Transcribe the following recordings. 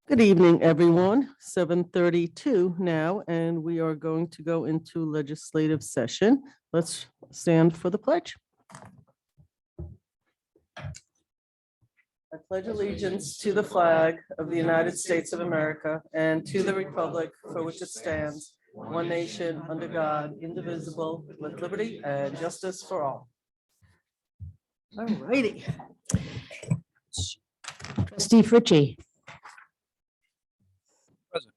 Good evening, everyone. 7:32 now, and we are going to go into legislative session. Let's stand for the pledge. I pledge allegiance to the flag of the United States of America and to the republic for which it stands, one nation, under God, indivisible, with liberty and justice for all. All righty. Trustee Fritchie. Present.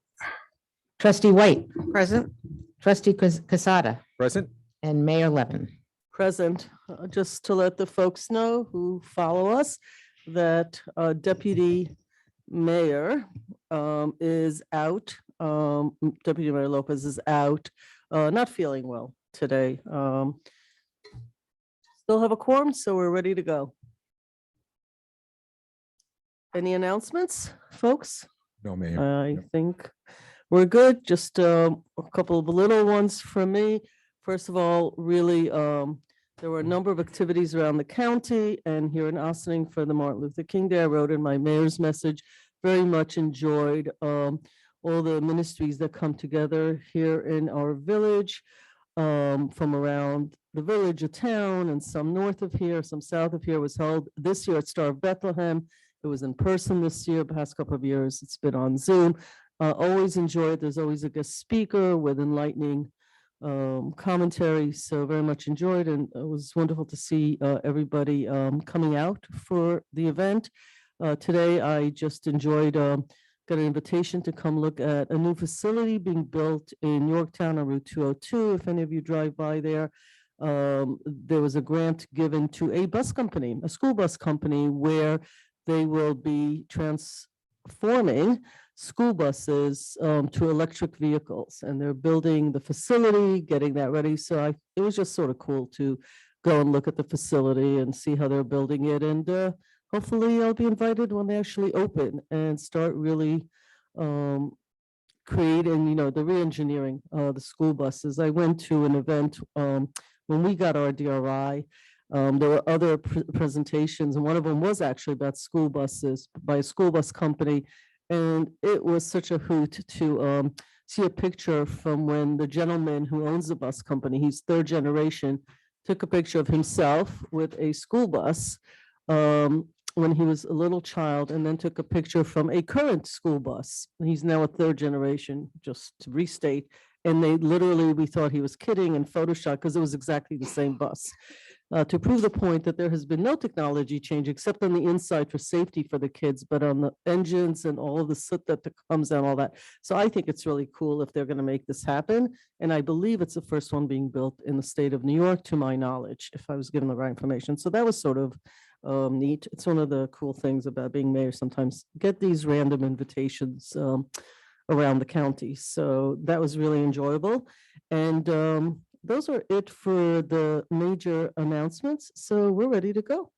Trustee White, Present. trustee Casada, Present. and Mayor Levin. Present. Just to let the folks know who follow us that Deputy Mayor is out. Deputy Mayor Lopez is out, not feeling well today. Still have a quorum, so we're ready to go. Any announcements, folks? No, Mayor. I think we're good. Just a couple of little ones from me. First of all, really, there were a number of activities around the county and here in Ossining for the Martin Luther King Day. I wrote in my mayor's message, very much enjoyed all the ministries that come together here in our village, from around the village, a town, and some north of here, some south of here was held this year at Star of Bethlehem. It was in person this year, past couple of years, it's been on Zoom. Always enjoy it. There's always a guest speaker with enlightening commentary, so very much enjoyed, and it was wonderful to see everybody coming out for the event. Today, I just enjoyed, got an invitation to come look at a new facility being built in Yorktown on Route 202. If any of you drive by there, there was a grant given to a bus company, a school bus company, where they will be transforming school buses to electric vehicles, and they're building the facility, getting that ready. So it was just sort of cool to go and look at the facility and see how they're building it. And hopefully I'll be invited when they actually open and start really creating, the re-engineering the school buses. I went to an event when we got our DRI. There were other presentations, and one of them was actually about school buses by a school bus company. And it was such a hoot to see a picture from when the gentleman who owns the bus company, he's third generation, took a picture of himself with a school bus when he was a little child, and then took a picture from a current school bus. He's now a third generation, just to restate. And they literally, we thought he was kidding and Photoshop because it was exactly the same bus. To prove the point that there has been no technology change except on the inside for safety for the kids, but on the engines and all of the soot that comes out, all that. So I think it's really cool if they're going to make this happen. And I believe it's the first one being built in the state of New York, to my knowledge, if I was given the right information. So that was sort of neat. It's one of the cool things about being mayor. Sometimes get these random invitations around the county. So that was really enjoyable. And those are it for the major announcements. So we're ready to go.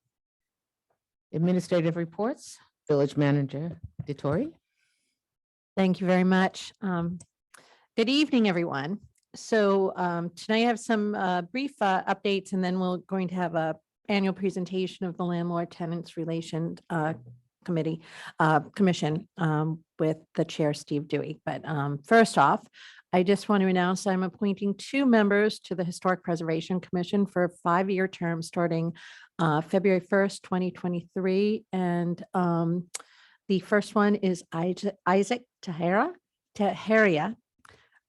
Administrative reports, village manager DeTore. Thank you very much. Good evening, everyone. So tonight I have some brief updates, and then we're going to have a annual presentation of the Landlord Tenants Relation Commission with the chair, Steve Dewey. But first off, I just want to announce I'm appointing 2 members to the Historic Preservation Commission for a 5-year term starting February 1st, 2023. And the first one is Isaac Taharia.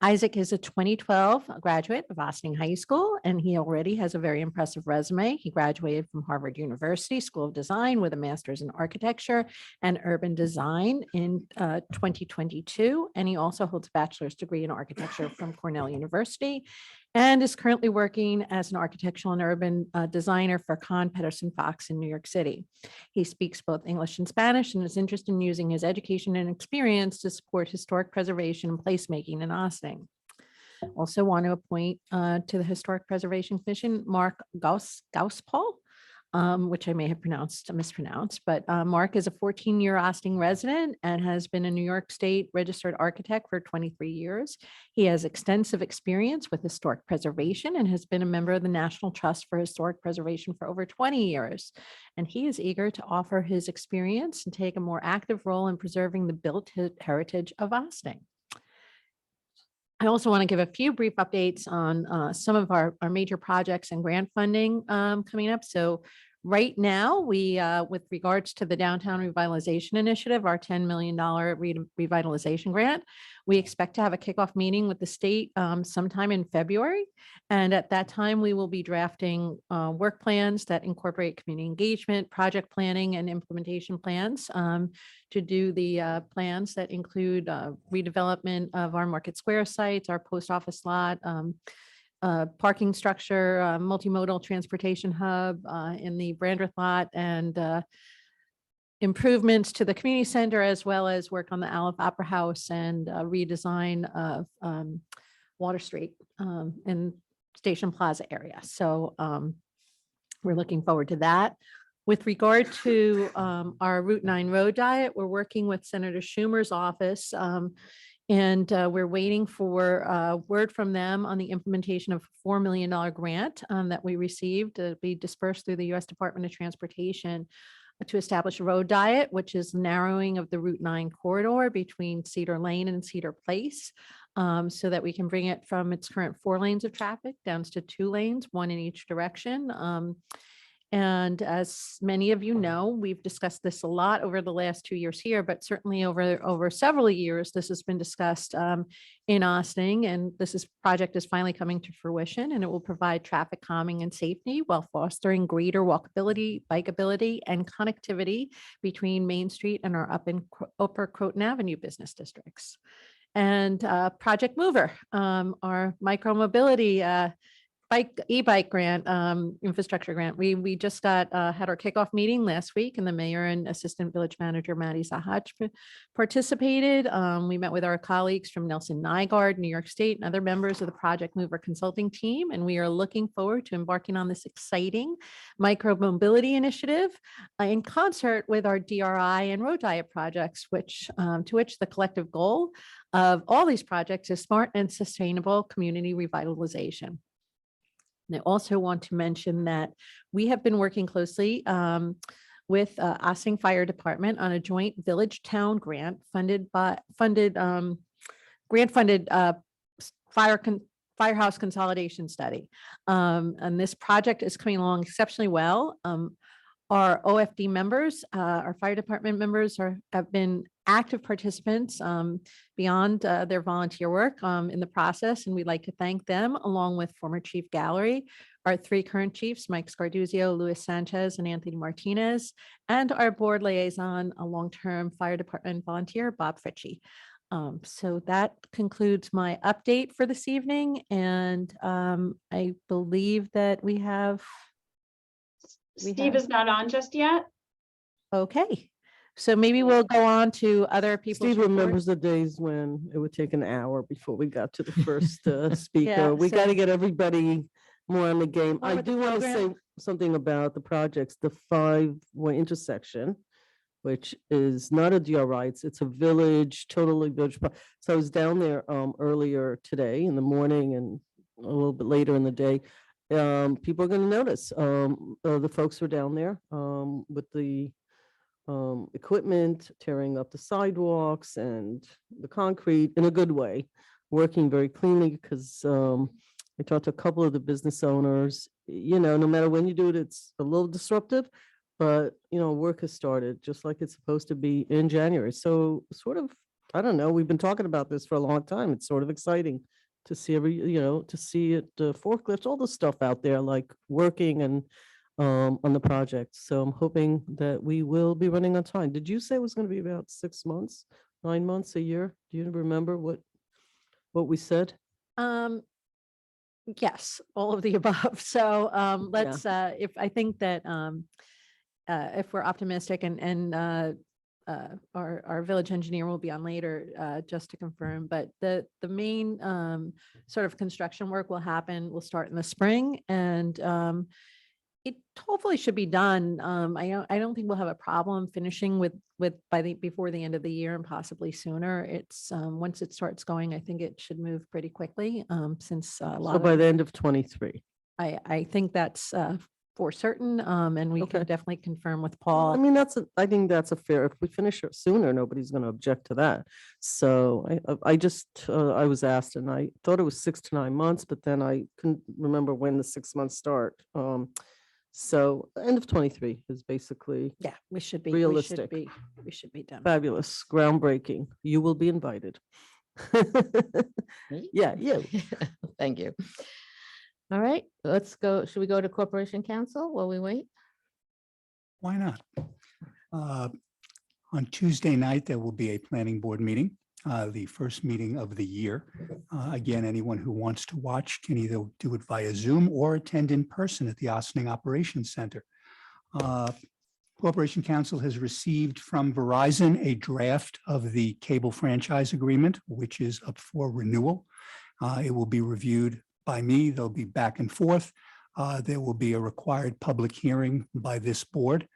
Isaac is a 2012 graduate of Ossining High School, and he already has a very impressive resume. He graduated from Harvard University School of Design with a master's in architecture and urban design in 2022. And he also holds a bachelor's degree in architecture from Cornell University, and is currently working as an architectural and urban designer for Kahn Pedersen Fox in New York City. He speaks both English and Spanish and is interested in using his education and experience to support historic preservation and placemaking in Ossining. Also want to appoint to the Historic Preservation Commission Mark Gauspol. which I may have mispronounced, but Mark is a 14-year Austin resident and has been a New York State registered architect for 23 years. He has extensive experience with historic preservation and has been a member of the National Trust for Historic Preservation for over 20 years. And he is eager to offer his experience and take a more active role in preserving the built heritage of Austin. I also want to give a few brief updates on some of our major projects and grant funding coming up. So right now, we, with regards to the Downtown Revitalization Initiative, our $10 million revitalization grant, we expect to have a kickoff meeting with the state sometime in February. And at that time, we will be drafting work plans that incorporate community engagement, project planning, and implementation plans to do the plans that include redevelopment of our Market Square sites, our post office lot, parking structure, multimodal transportation hub in the Brandreth lot, and improvements to the community center, as well as work on the Aleph Opera House and redesign of Water Street in Station Plaza area. So we're looking forward to that. With regard to our Route 9 road diet, we're working with Senator Schumer's office, and we're waiting for word from them on the implementation of a $4 million grant that we received to be dispersed through the U.S. Department of Transportation to establish a road diet, which is narrowing of the Route 9 corridor between Cedar Lane and Cedar Place, so that we can bring it from its current 4 lanes of traffic down to 2 lanes, 1 in each direction. And as many of you know, we've discussed this a lot over the last 2 years here, but certainly over several years, this has been discussed in Austin. And project is finally coming to fruition, and it will provide traffic calming and safety while fostering greater walkability, bikeability, and connectivity between Main Street and our Upper Croton Avenue business districts. And Project Mover, our micromobility e-bike grant, infrastructure grant. We just had our kickoff meeting last week, and the mayor and assistant village manager Maddie Zahach participated. We met with our colleagues from Nelson Nygaard, New York State, and other members of the Project Mover consulting team. And we are looking forward to embarking on this exciting micro-mobility initiative in concert with our DRI and road diet projects, to which the collective goal of all these projects is smart and sustainable community revitalization. And I also want to mention that we have been working closely with Ossining Fire Department on a joint village town grant funded firehouse consolidation study. And this project is coming along exceptionally well. Our OFD members, our fire department members have been active participants beyond their volunteer work in the process. And we'd like to thank them, along with former Chief Gallery, our 3 current chiefs, Mike Scarduzio, Luis Sanchez, and Anthony Martinez, and our board liaison, a long-term fire department volunteer, Bob Fritchie. So that concludes my update for this evening. And I believe that we have. Steve is not on just yet. Okay, so maybe we'll go on to other people's Steve reports. remembers the days when it would take an hour before we got to the first speaker. Yeah, We got so- to get everybody more on the game. More I with the do want to program. say something about the projects, the 5-way intersection, which is not a DRI, it's a village, totally village. So I was down there earlier today in the morning and a little bit later in the day. People are going to notice. The folks were down there with the equipment, tearing up the sidewalks and the concrete in a good way, working very cleanly, because I talked to a couple of the business owners. No matter when you do it, it's a little disruptive, but work has started just like it's supposed to be in January. So sort of, I don't know, we've been talking about this for a long time. It's sort of exciting to see to see it, forklifts, all the stuff out there, like working and on the project. So I'm hoping that we will be running on time. Did you say it was going to be about 6 months, 9 months, a year? Do you remember what we said? Yes, all of the above. So let's, if I think that if we're optimistic and our village engineer will be on later just to confirm, but the main sort of construction work will start in the spring, and It hopefully should be done. I don't think we'll have a problem finishing before the end of the year and possibly sooner. It's, once it starts going, I think it should move pretty quickly, since a So lot by of, the end of 23. I think that's, for certain, and we Okay. can definitely confirm with I Paul. mean, I think that's a fair, if we finish it sooner, nobody's going to object to that. So I was asked and I thought it was 6 to 9 months, but then I couldn't remember when the 6 months start. So end of 23 is basically Yeah, we should be, realistic. we should be done. fabulous, groundbreaking. You will be invited. Me? Yeah, you. Thank you. All right, let's go. Should we go to Corporation Council while we wait? Why not? On Tuesday night, there will be a planning board meeting, the first meeting of the year. Again, anyone who wants to watch can either do it via Zoom or attend in person at the Ossining Operations Center. Corporation Council has received from Verizon a draft of the cable franchise agreement, which is up for renewal. It will be reviewed by me. There'll be back and forth. There will be a required public hearing by this board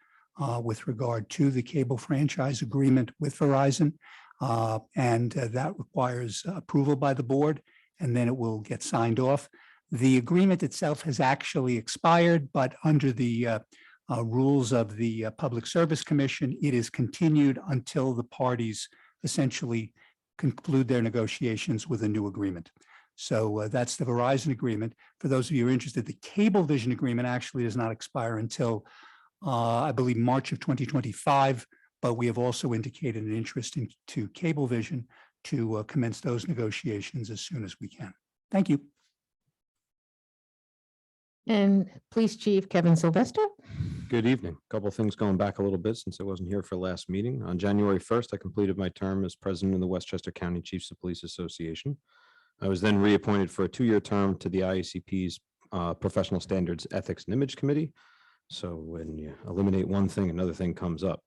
with regard to the cable franchise agreement with Verizon. And that requires approval by the board, and then it will get signed off. The agreement itself has actually expired, but under the rules of the Public Service Commission, it is continued until the parties essentially conclude their negotiations with a new agreement. So that's the Verizon agreement. For those of you who are interested, the Cablevision agreement actually does not expire until, I believe, March of 2025. But we have also indicated an interest to Cablevision to commence those negotiations as soon as we can. Thank you. And Police Chief Kevin Sylvester. Good evening. A couple of things going back a little bit since I wasn't here for last meeting. On January 1st, I completed my term as president of the Westchester County Chiefs of Police Association. I was then reappointed for a 2-year term to the IACP's Professional Standards Ethics and Image Committee. So when you eliminate one thing, another thing comes up.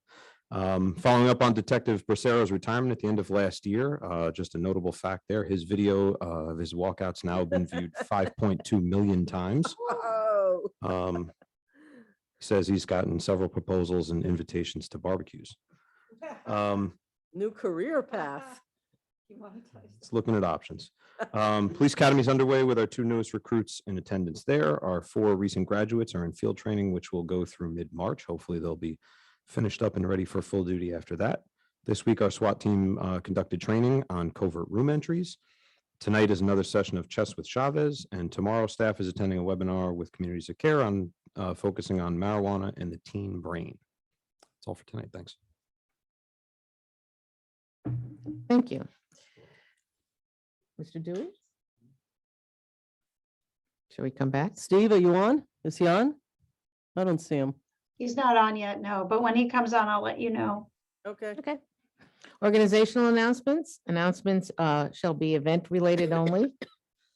Following up on Detective Bracero's retirement at the end of last year, just a notable fact there, his video of his walkouts now have been viewed 5.2 million times. Oh. He says he's gotten several proposals and invitations to barbecues. New career path. It's looking at options. Police Academy is underway with our 2 newest recruits in attendance there. Our 4 recent graduates are in field training, which will go through mid-March. Hopefully they'll be finished up and ready for full duty after that. This week, our SWAT team conducted training on covert room entries. Tonight is another session of Chess with Chavez, and tomorrow staff is attending a webinar with Communities of Care on focusing on marijuana and the teen brain. That's all for tonight. Thanks. Thank you. Mr. Dewey? Shall we come back? Steve, are you on? Is he on? I don't see him. He's not on yet, no, but when he comes on, I'll let you know. Okay. Okay. Organizational announcements. Announcements shall be event related only.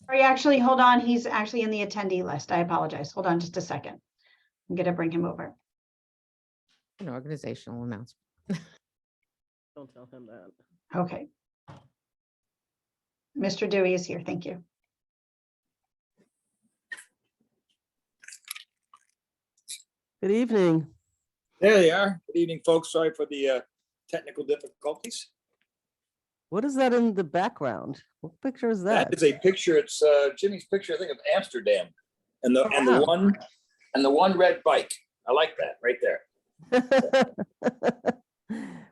Or actually, hold on, he's actually in the attendee list. I apologize. Hold on just a second. I'm gonna bring him over. An organizational announcement. Don't tell him that. Okay. Mr. Dewey is here. Thank you. Good evening. There they are. Good evening, folks. Sorry for the technical difficulties. What is that in the background? What picture is that? That is a picture. It's Jimmy's picture, I think, of Amsterdam, and the wow. one red bike. I like that right there.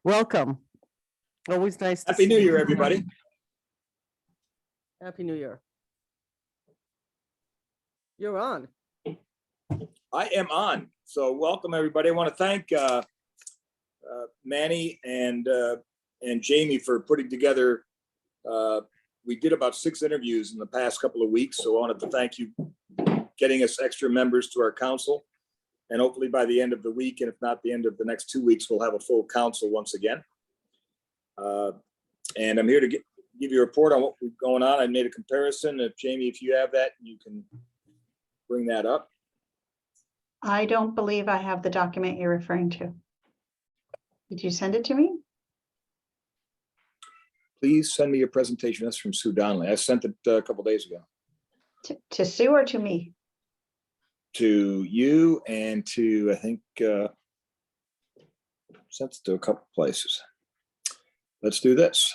Welcome. Always nice to Happy see New you. Year, everybody. Happy New Year. You're on. I am on. So welcome, everybody. I want to thank Manny and Jamie for putting together. We did about 6 interviews in the past couple of weeks. So I wanted to thank you getting us extra members to our council. And hopefully by the end of the week, and if not the end of the next 2 weeks, we'll have a full council once again. And I'm here to give you a report on what's going on. I made a comparison. Jamie, if you have that, you can bring that up. I don't believe I have the document you're referring to. Did you send it to me? Please send me your presentation. That's from Sue Donnelly. I sent it a couple days ago. To Sue or to me? to you and to, I think, sent it to a couple places. Let's do this.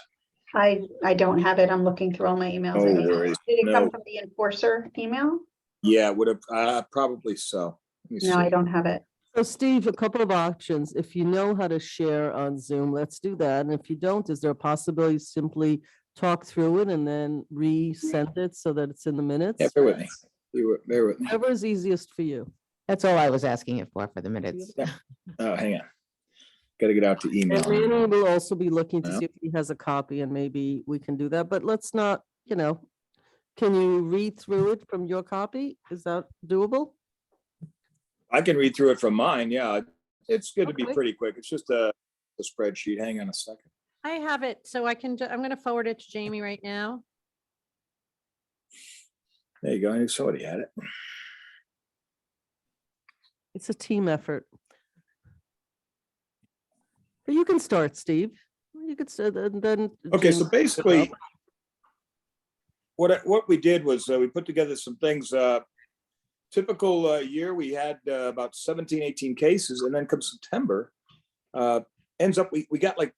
I don't have it. I'm looking through all my emails. No worries. Did it come No. from the enforcer email? Yeah, would have, probably so. Let me No, I see. don't have it. So Steve, a couple of options. If you know how to share on Zoom, let's do that. And if you don't, is there a possibility you simply talk through it and then resend it so that it's in the minutes? Yeah, bear with me. Bear with me. Whatever's easiest for you. That's all I was asking it for the minutes. Oh, hang on. Got to get out to And email. Manny will also be looking to Yeah. see if he has a copy and maybe we can do that, but let's not, can you read through it from your copy? Is that doable? I can read through it from mine. Yeah, it's going to be Okay. pretty quick. It's just a spreadsheet. Hang on a second. I have it, so I'm going to forward it to Jamie right now. There you go. I knew somebody had it. It's a team effort. But you can start, Steve. You could start and then. Okay, so James- basically, what we did was we put together some things. Typical year, we had about 17, 18 cases, and then come September, ends up we got like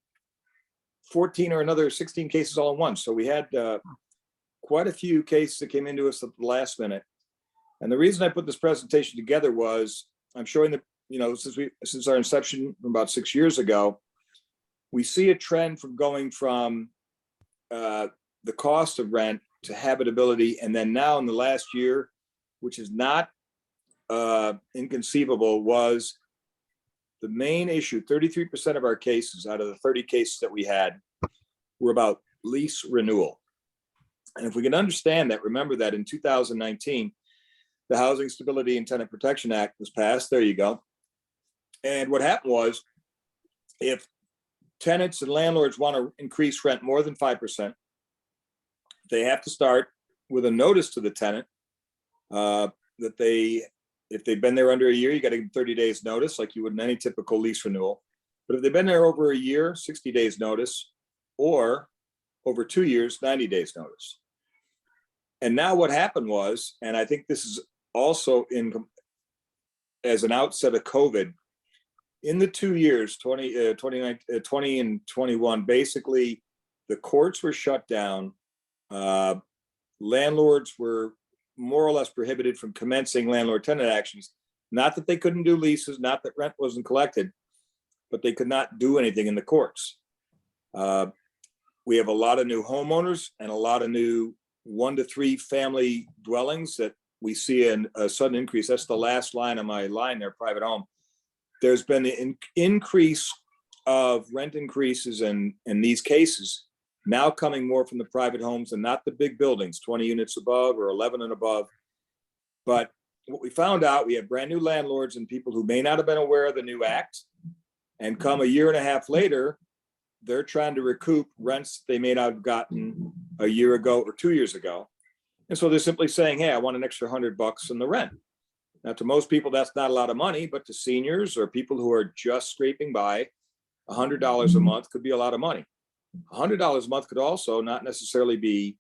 14 or another 16 cases all at once. So we had quite a few cases that came into us at the last minute. And the reason I put this presentation together was I'm showing that, since our inception from about 6 years ago, we see a trend from going from the cost of rent to habitability. And then now in the last year, which is not inconceivable, was the main issue. 33% of our cases out of the 30 cases that we had were about lease renewal. And if we can understand that, remember that in 2019, the Housing Stability and Tenant Protection Act was passed. There you go. And what happened was, if tenants and landlords want to increase rent more than 5%, they have to start with a notice to the tenant that if they've been there under a year, you got to give them 30 days notice, like you would in any typical lease renewal. But if they've been there over a year, 60 days notice, or over 2 years, 90 days notice. And now what happened was, and I think this is also as an outset of COVID, in the 2 years, 20 and 21, basically the courts were shut down. Landlords were more or less prohibited from commencing landlord-tenant actions. Not that they couldn't do leases, not that rent wasn't collected, but they could not do anything in the courts. We have a lot of new homeowners and a lot of new 1 to 3 family dwellings that we see a sudden increase. That's the last line on my line there, private home. There's been an increase of rent increases in these cases now coming more from the private homes and not the big buildings, 20 units above or 11 and above. But what we found out, we have brand new landlords and people who may not have been aware of the new act, and come a year and a half later, they're trying to recoup rents they may not have gotten a year ago or 2 years ago. And so they're simply saying, hey, I want an extra $100 in the rent. Now, to most people, that's not a lot of money, but to seniors or people who are just scraping by, $100 a month could be a lot of money. $100 a month could also not necessarily be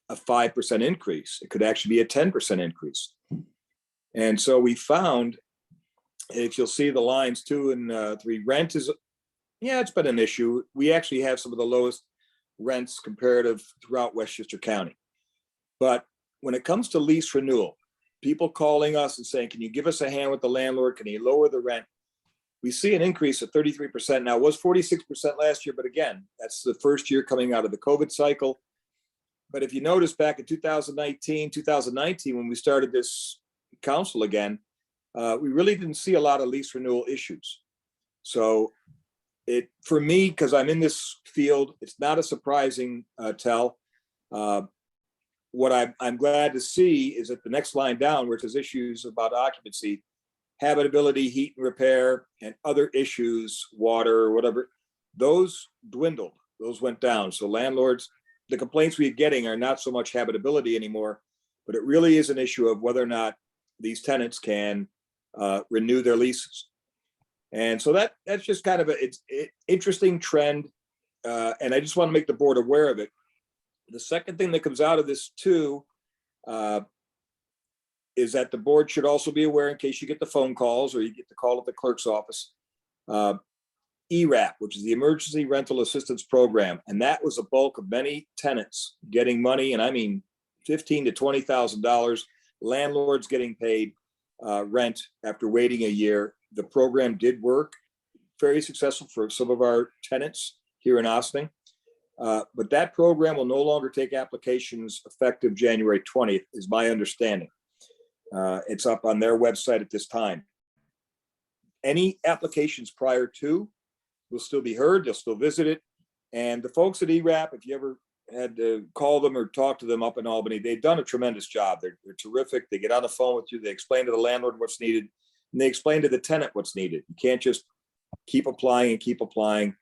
a 5% increase. It could actually be a 10% increase. And so we found, if you'll see the lines 2 and 3, rent is, it's been an issue. We actually have some of the lowest rents comparative throughout Westchester County. But when it comes to lease renewal, people calling us and saying, can you give us a hand with the landlord? Can you lower the rent? We see an increase of 33%. Now, it was 46% last year, but again, that's the first year coming out of the COVID cycle. But if you notice back in 2019, when we started this council again, we really didn't see a lot of lease renewal issues. So for me, because I'm in this field, it's not a surprising tell. What I'm glad to see is that the next line down, where it says issues about occupancy, habitability, heat and repair, and other issues, water, or whatever, those dwindled, those went down. So landlords, the complaints we're getting are not so much habitability anymore, but it really is an issue of whether or not these tenants can renew their leases. And so that's just kind of it's an interesting trend. And I just want to make the board aware of it. The second thing that comes out of this too, is that the board should also be aware, in case you get the phone calls or you get the call at the clerk's office, ERAP, which is the Emergency Rental Assistance Program, and that was a bulk of many tenants getting money, and I mean $15,000 to $20,000. Landlords getting paid rent after waiting a year. The program did work, very successful for some of our tenants here in Ossining. But that program will no longer take applications effective January 20th, is my understanding. It's up on their website at this time. Any applications prior to will still be heard. They'll still visit it. And the folks at ERAP, if you ever had to call them or talk to them up in Albany, they've done a tremendous job. They're terrific. They get on the phone with you. They explain to the landlord what's needed, and they explain to the tenant what's needed. You can't just keep applying and keep applying.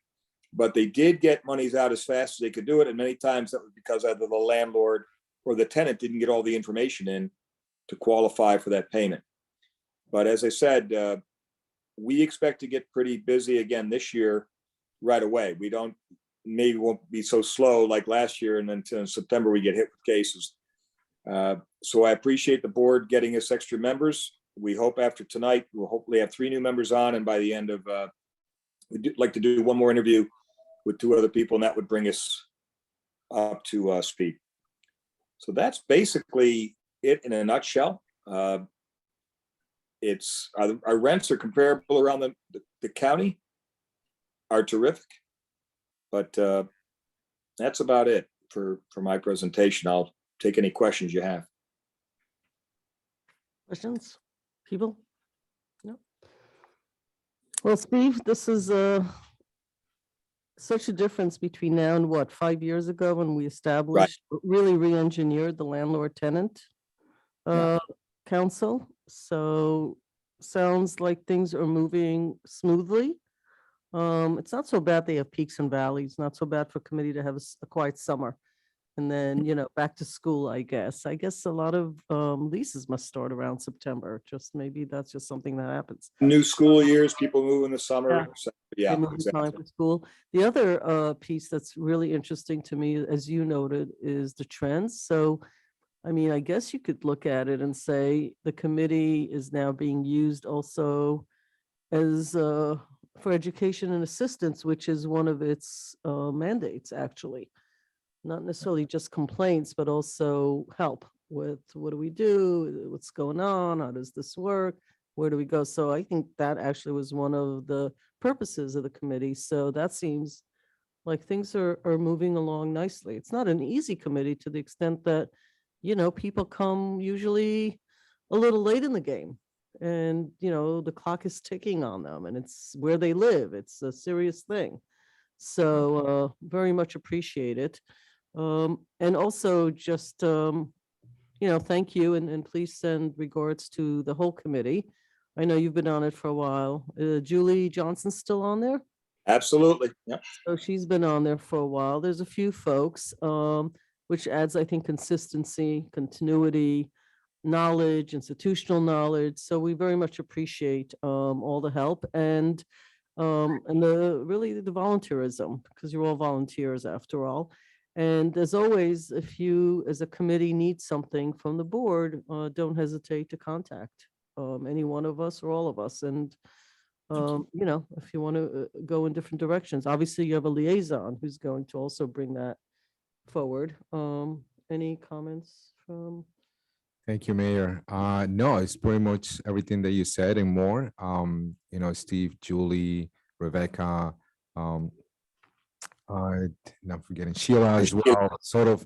But they did get monies out as fast as they could do it. And many times that was because either the landlord or the tenant didn't get all the information in to qualify for that payment. But as I said, we expect to get pretty busy again this year right away. We maybe won't be so slow like last year, and then in September we get hit with cases. So I appreciate the board getting us extra members. We hope after tonight, we'll hopefully have 3 new members on, and by the end of, we'd like to do one more interview with 2 other people, and that would bring us up to speed. So that's basically it in a nutshell. It's our rents are comparable around the county, are terrific, but that's about it for my presentation. I'll take any questions you have. Questions? People? No? Well, Steve, this is such a difference between now and what, 5 years ago when we established, really re-engineered the landlord-tenant council. So sounds like things are moving smoothly. It's not so bad they have peaks and valleys, not so bad for committee to have a quiet summer. And then, back to school, I guess. I guess a lot of leases must start around September. Just maybe that's just something that happens. New school years, people move in the summer. Yeah. So, They yeah, move in time exactly. for school. The other piece that's really interesting to me, as you noted, is the trends. So, I mean, I guess you could look at it and say the committee is now being used also as for education and assistance, which is one of its mandates, actually. Not necessarily just complaints, but also help with what do we do, what's going on, how does this work, where do we go? So I think that actually was one of the purposes of the committee. So that seems like things are moving along nicely. It's not an easy committee to the extent that, people come usually a little late in the game. And, the clock is ticking on them and it's where they live. It's a serious thing. So very much appreciate it. And also just, thank you and please send regards to the whole committee. I know you've been on it for a while. Julie Johnson's still on there? Absolutely. Yeah. So she's been on there for a while. There's a few folks, which adds, I think, consistency, continuity, knowledge, institutional knowledge. So we very much appreciate all the help and the volunteerism, because you're all volunteers after all. And as always, if you as a committee need something from the board, don't hesitate to contact any one of us or all of us. And if you want to go in different directions, obviously you have a liaison who's going to also bring that forward. Any comments from? Thank you, Mayor. No, it's pretty much everything that you said and more. Steve, Julie, Rebecca, not forgetting Sheila as well. Sort of,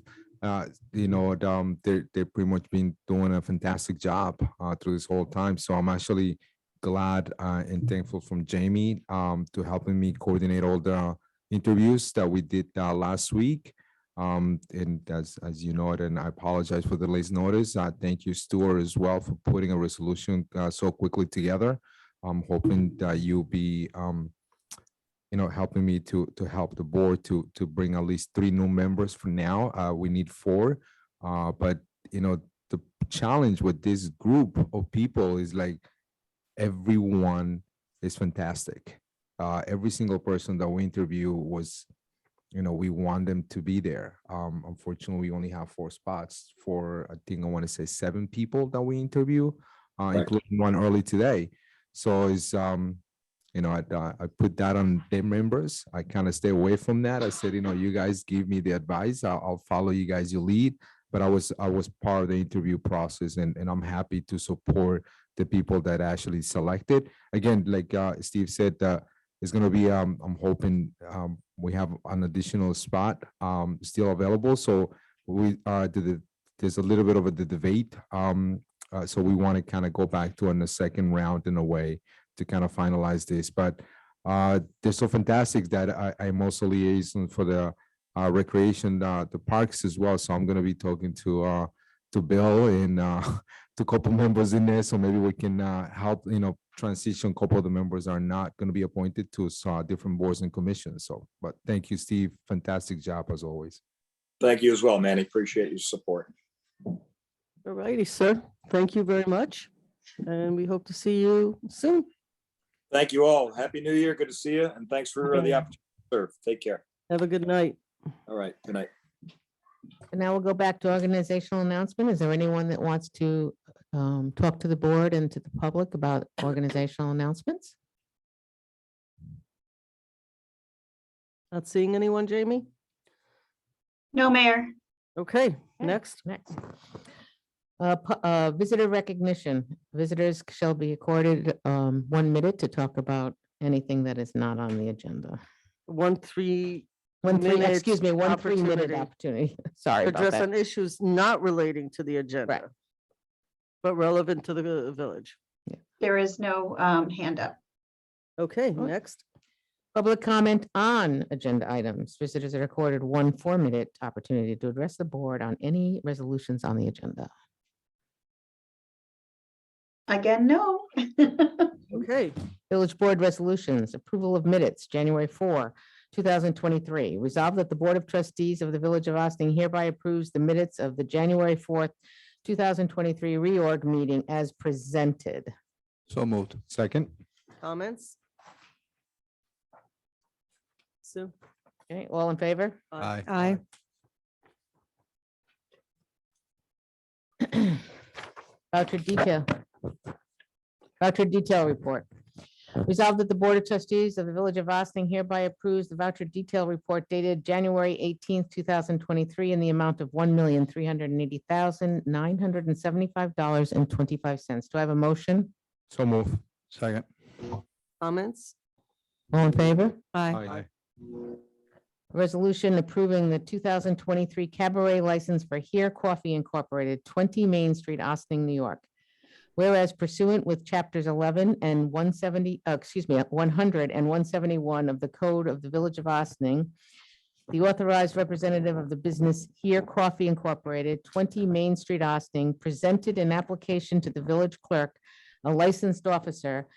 they've pretty much been doing a fantastic job through this whole time. So I'm actually glad and thankful from Jamie to helping me coordinate all the interviews that we did last week. And as you know, and I apologize for the late notice. Thank you, Stuart, as well, for putting a resolution so quickly together. I'm hoping that you'll be, helping me to help the board to bring at least 3 new members for now. We need 4, but the challenge with this group of people is like everyone is fantastic. Every single person that we interview was we want them to be there. Unfortunately, we only have 4 spots for, I think I want to say 7 people that we interview, including one early today. So it's, I put that on their members. I kind of stay away from that. I said, you guys give me the advice. I'll follow you guys, you lead. But I was part of the interview process, and I'm happy to support the people that actually selected. Again, like Steve said, it's going to be, I'm hoping we have an additional spot still available. So there's a little bit of a debate. So we want to kind of go back to in the second round in a way to kind of finalize this. But they're so fantastic that I'm also liaison for the recreation, the parks as well. So I'm going to be talking to Bill and to a couple members in there. So maybe we can help, transition. A couple of the members are not going to be appointed to different boards and commissions. So, but thank you, Steve. Fantastic job as always. Thank you as well, Manny. Appreciate your support. All righty, sir. Thank you very much. And we hope to see you soon. Thank you all. Happy New Year. Good to see you. And thanks for the opportunity to serve. Take care. Have a good night. All right. Good night. And now we'll go back to organizational announcement. Is there anyone that wants to talk to the board and to the public about organizational announcements? Not seeing anyone, Jamie? No, Mayor. Okay, next. Next. Visitor recognition. Visitors shall be accorded 1 minute to talk about anything that is not on the agenda. 1-3 Excuse me, 1 3-minute opportunity. opportunity. Sorry about address that. on issues not relating to the agenda, but relevant to the village. There is no hand up. Okay, Oh. next. Public comment on agenda items. Visitors are accorded 1 4-minute opportunity to address the board on any resolutions on the agenda. Again, no. Okay, Village Board resolutions, approval of minutes, January 4, 2023. Resolved that the Board of Trustees of the Village of Austin hereby approves the minutes of the January 4th, 2023 reorg meeting as presented. So moved. Second. comments? Sue? Okay, all in favor? Aye. Voucher detail. Voucher detail report. Resolved that the Board of Trustees of the Village of Austin hereby approves the voucher detail report dated January 18th, 2023 in the amount of $1,380,975.25. Do I have a motion? So move. Second. Comments? All in favor? Aye. Resolution approving the 2023 cabaret license for Here Coffee Incorporated, 20 Main Street, Austin, New York. Whereas pursuant with chapters 11 and 100 and 171 of the Code of the Village of Austin, the authorized representative of the business Here Coffee Incorporated, 20 Main Street, Austin, presented an application to the village clerk, a licensed officer,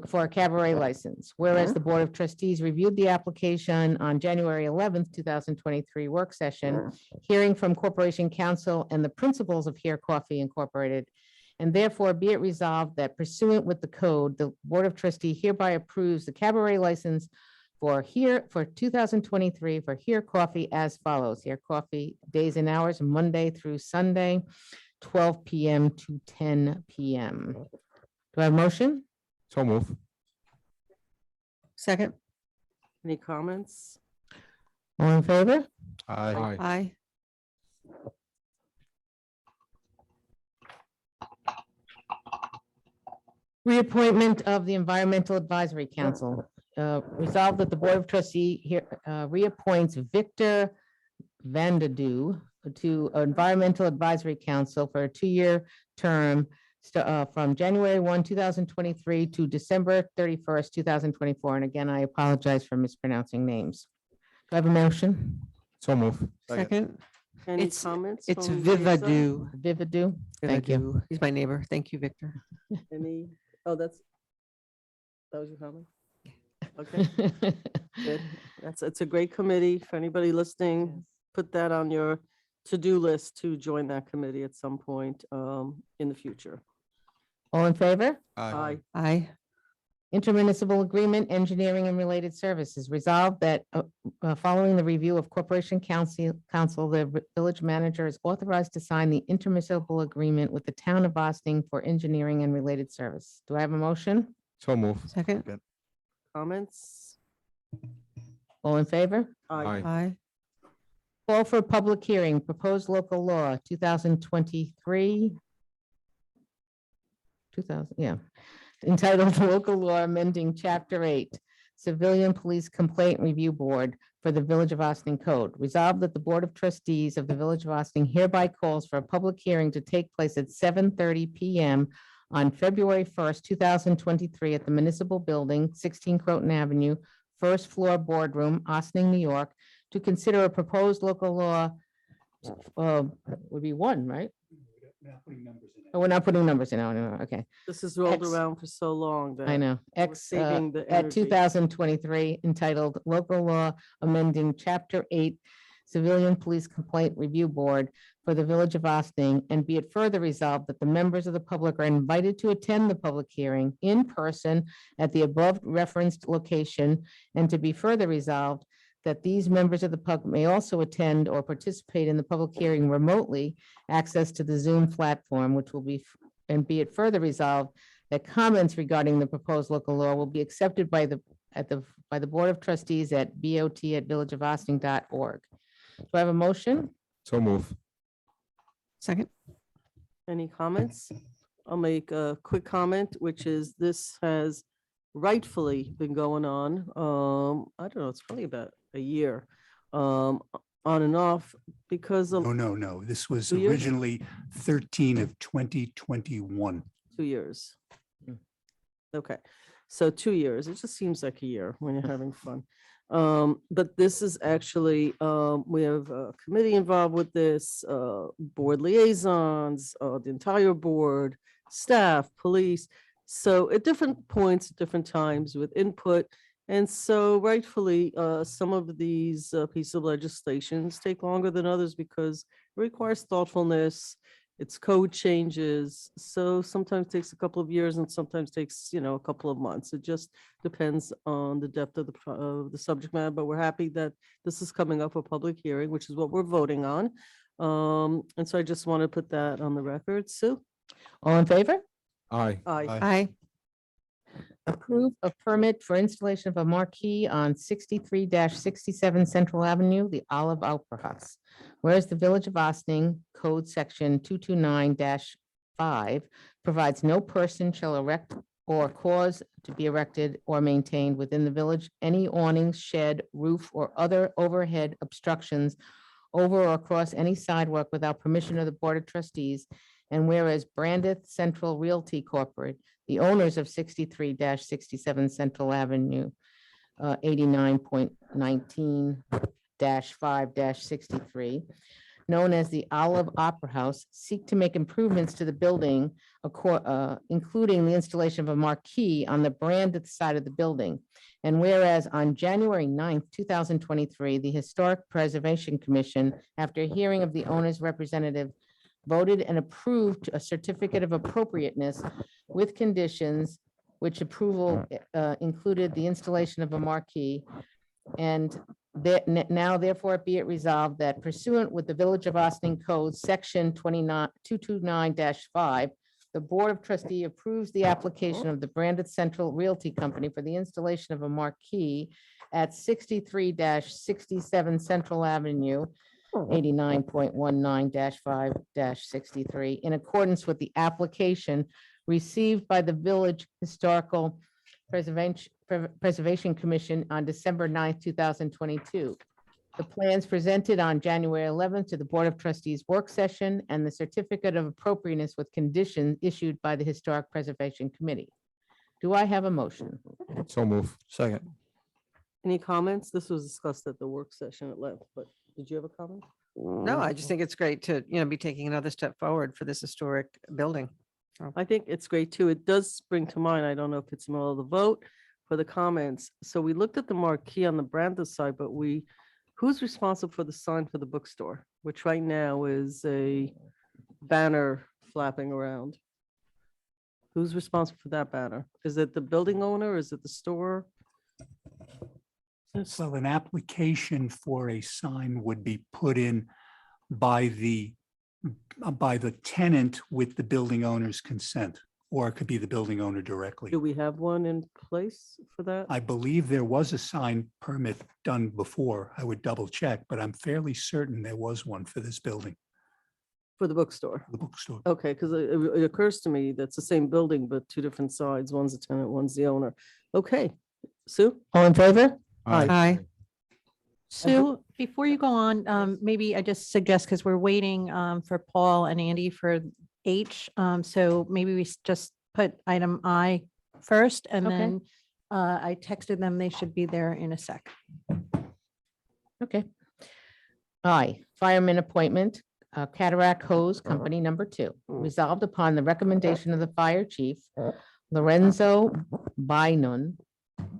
for a cabaret license. Whereas the Board of Trustees reviewed the application on January 11th, 2023 work session, hearing from Corporation Counsel and the principals of Here Coffee Incorporated. And therefore be it resolved that pursuant with the code, the Board of Trustees hereby approves the cabaret license for 2023 for Here Coffee as follows. Here Coffee days and hours, Monday through Sunday, 12 p.m. to 10 p.m. Do I have a motion? So move. Second. Any comments? All in favor? Aye. Aye. Reappointment of the Environmental Advisory Council. Resolved that the Board of Trustees here reappoints Victor Vandadu to Environmental Advisory Council for a 2-year term from January 1, 2023 to December 31st, 2024. And again, I apologize for mispronouncing names. Do I have a motion? So move. Second, Any It's- comments? it's from Lisa? Vivadu. Vivadu? Thank you. Vivadu. He's my neighbor. Thank you, Victor. Any, oh, that was your comment? Okay, good. It's a great committee. For anybody listening, put that on your to-do list to join that committee at some point in the future. All in favor? Aye. Aye. Intermunicipal agreement, engineering and related services. Resolved that following the review of Corporation Council, the village manager is authorized to sign the intermunicipal agreement with the town of Boston for engineering and related service. Do I have a motion? So move. Second. Comments? All in favor? Aye. Aye. Call for a public hearing, proposed local law 2023. 2000, entitled Local Law Amending Chapter 8, Civilian Police Complaint Review Board for the Village of Austin Code. Resolved that the Board of Trustees of the Village of Austin hereby calls for a public hearing to take place at 7:30 PM on February 1st, 2023 at the Municipal Building, 16 Croton Avenue, first floor boardroom, Austin, New York, to consider a proposed local law, would be one, right? Oh, we're not putting numbers in, no, okay. This has rolled X. around for so long that. I know. we're X, saving the at energy. 2023 entitled Local Law Amending Chapter 8 Civilian Police Complaint Review Board for the Village of Austin, and be it further resolved that the members of the public are invited to attend the public hearing in person at the above referenced location, and to be further resolved that these members of the public may also attend or participate in the public hearing remotely, access to the Zoom platform, which will be, and be it further resolved that comments regarding the proposed local law will be accepted by the Board of Trustees at bot@villageofaustin.org. Do I have a motion? So move. Second. Any comments? I'll make a quick comment, which is this has rightfully been going on. I don't know, it's probably about a year, on and off because of No. This was 2 years? originally 13 of 2021. 2 years. Hmm. Okay, so 2 years, it just seems like a year when you're having fun. But this is actually, we have a committee involved with this, board liaisons, the entire board, staff, police. So at different points, at different times with input. And so rightfully, some of these pieces of legislations take longer than others because it requires thoughtfulness. It's code changes. So sometimes takes a couple of years and sometimes takes, a couple of months. It just depends on the depth of the subject matter, but we're happy that this is coming up for public hearing, which is what we're voting on. And so I just want to put that on the record. Sue? All in favor? Aye. Aye. Aye. Approve a permit for installation of a marquee on 63-67 Central Avenue, the Olive Opera House. Whereas the Village of Austin Code Section 229-5 provides no person shall erect or cause to be erected or maintained within the village any awnings, shed, roof, or other overhead obstructions over or across any sidewalk without permission of the Board of Trustees. And whereas Brandith Central Realty Corporate, the owners of 63-67 Central Avenue, 89.19-5-63, known as the Olive Opera House, seek to make improvements to the building, including the installation of a marquee on the Brandith side of the building. And whereas on January 9th, 2023, the Historic Preservation Commission, after hearing of the owner's representative, voted and approved a certificate of appropriateness with conditions, which approval included the installation of a marquee. And now therefore be it resolved that pursuant with the Village of Austin Code, Section 229-5, the Board of Trustee approves the application of the Brandith Central Realty Company for the installation of a marquee at 63-67 Central Avenue, 89.19-5-63, in accordance with the application received by the Village Historical Preservation Commission on December 9th, 2022. The plans presented on January 11th to the Board of Trustees work session, and the certificate of appropriateness with conditions issued by the Historic Preservation Committee. Do I have a motion? So move. Second. Any comments? This was discussed at the work session at length, but did you have a comment? No, I just think it's great to, be taking another step forward for this historic building. I think it's great too. It does spring to mind. I don't know if it's in the middle of the vote for the comments. So we looked at the marquee on the Brandith side, but who's responsible for the sign for the bookstore, which right now is a banner flapping around? Who's responsible for that banner? Is it the building owner? Is it the store? It's- Well, an application for a sign would be put in by the tenant with the building owner's consent, or it could be the building owner directly. Do we have one in place for that? I believe there was a sign permit done before. I would double check, but I'm fairly certain there was one for this building, For the bookstore? the bookstore. Okay, because it occurs to me that's the same building, but two different sides. One's the tenant, one's the owner. Okay, Sue? All in favor? Aye. Sue, before you go on, maybe I just suggest, because we're waiting for Paul and Andy for H. So maybe we just put item I first, and Okay. then I texted them, they should be there in a sec. Okay. Aye, fireman appointment, Cataract Hose Company number 2. Resolved upon the recommendation of the fire chief, Lorenzo Bynum,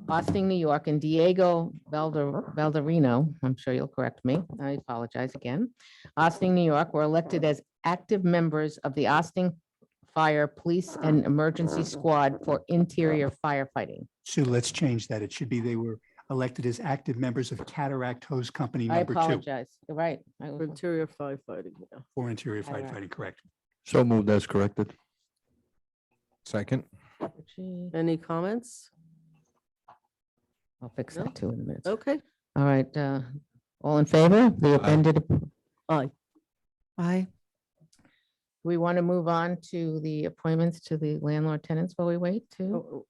Austin, New York, and Diego Valderino, I'm sure you'll correct me, I apologize again. Austin, New York, were elected as active members of the Austin Fire Police and Emergency Squad for interior firefighting. So let's change that. It should be they were elected as active members of Cataract Hose Company I number 2 apologize, you're right. I For was- interior firefighting, yeah. for interior Cataract. firefighting, correct? So moved as corrected. Second. Any comments? I'll fix No? that too in a minute. Okay, All right, all in favor? The amended, aye. Aye. we want to move on to the appointments to the landlord tenants while we wait too?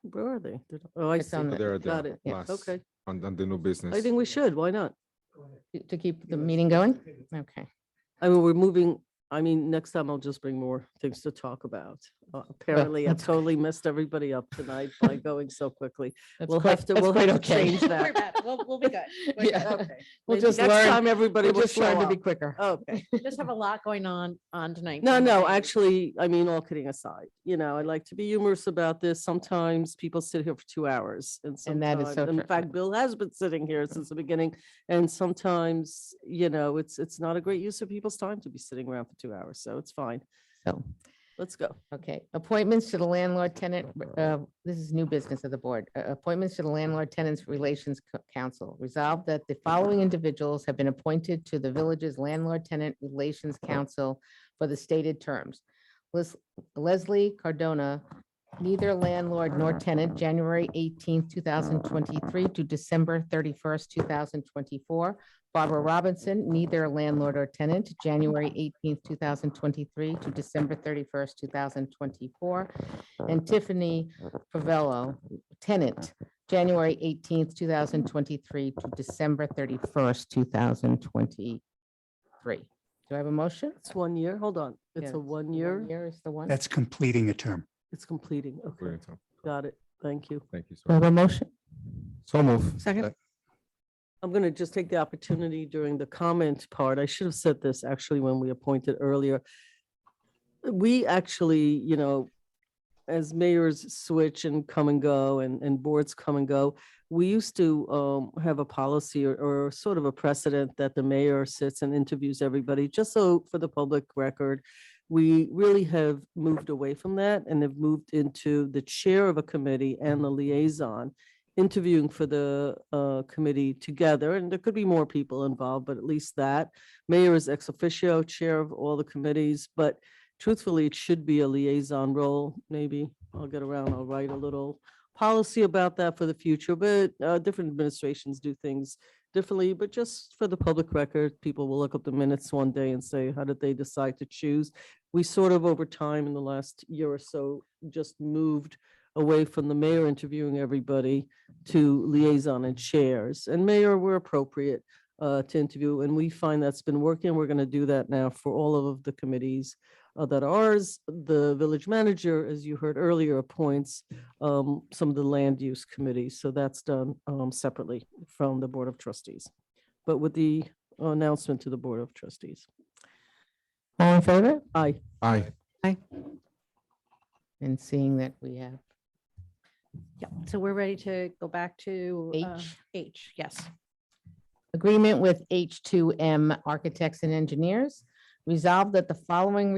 Where are they? Oh, I It's see. on the- There, Got there, it. Yeah, last- Okay, On the new business. I think we should. Why not? To keep the meeting going? Okay. I mean, we're moving, I mean, next time I'll just bring more things to talk about. Apparently, I that's- totally messed everybody up tonight by going so quickly. That's We'll quite- have to, that's we'll quite have to okay. change that. We'll be good. Yeah. Okay. We'll Maybe just next learn- time everybody We'll will just show learn to be up. quicker. Okay. We just have a lot going on tonight. No, so no, maybe- actually, I mean, all kidding aside, I like to be humorous about this. Sometimes people sit here for 2 hours and And that is sometimes, so in true. fact, Bill has been sitting here since the beginning. And sometimes, it's not a great use of people's time to be sitting around for 2 hours. So it's fine. So, Let's go. okay, appointments to the landlord tenant, this is new business of the board. Appointments to the landlord tenants relations council. Resolved that the following individuals have been appointed to the village's landlord tenant relations council for the stated terms. Leslie Cardona, neither landlord nor tenant, January 18th, 2023 to December 31st, 2024. Barbara Robinson, neither landlord or tenant, January 18th, 2023 to December 31st, 2024. And Tiffany Favello, tenant, January 18th, 2023 to December 31st, 2023. Do I have a motion? It's 1 year. Hold on. It's Yeah, a 1 year. Year is the one. That's completing a term. It's completing. Okay, Brilliant, Tom. got it. Thank you. Thank you, Do I sir. have a motion? So move. Second. I'm going to just take the opportunity during the comment part. I should have said this actually when we appointed earlier. We actually, as mayors switch and come and go and boards come and go, we used to have a policy or sort of a precedent that the mayor sits and interviews everybody, just so for the public record. We really have moved away from that and have moved into the chair of a committee and the liaison interviewing for the committee together, and there could be more people involved, but at least that. Mayor is ex officio, chair of all the committees, but truthfully, it should be a liaison role. Maybe I'll get around, I'll write a little policy about that for the future, but different administrations do things differently, but just for the public record, people will look up the minutes one day and say, how did they decide to choose? We sort of over time in the last year or so, just moved away from the mayor interviewing everybody to liaison and chairs. And mayor, we're appropriate to interview, and we find that's been working. We're going to do that now for all of the committees that are ours. The village manager, as you heard earlier, appoints some of the land use committees. So that's done separately from the Board of Trustees, but with the announcement to the Board of Trustees. All in favor? Aye. Aye. And seeing that we have Yeah, so we're ready to go back to H. H, yes. agreement with H2M Architects and Engineers, resolved that the following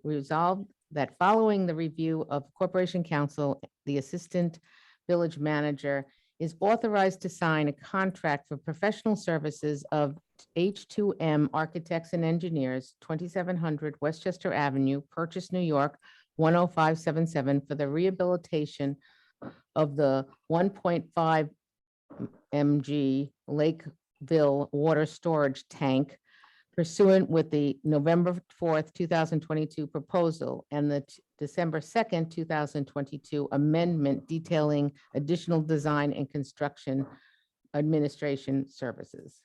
resolved that following the review of Corporation Counsel, the Assistant Village Manager is authorized to sign a contract for professional services of H2M Architects and Engineers, 2700 Westchester Avenue, Purchase, New York, 10577 for the rehabilitation of the 1.5 mg Lakeville Water Storage Tank pursuant with the November 4th, 2022 proposal and the December 2nd, 2022 amendment detailing additional design and construction administration services.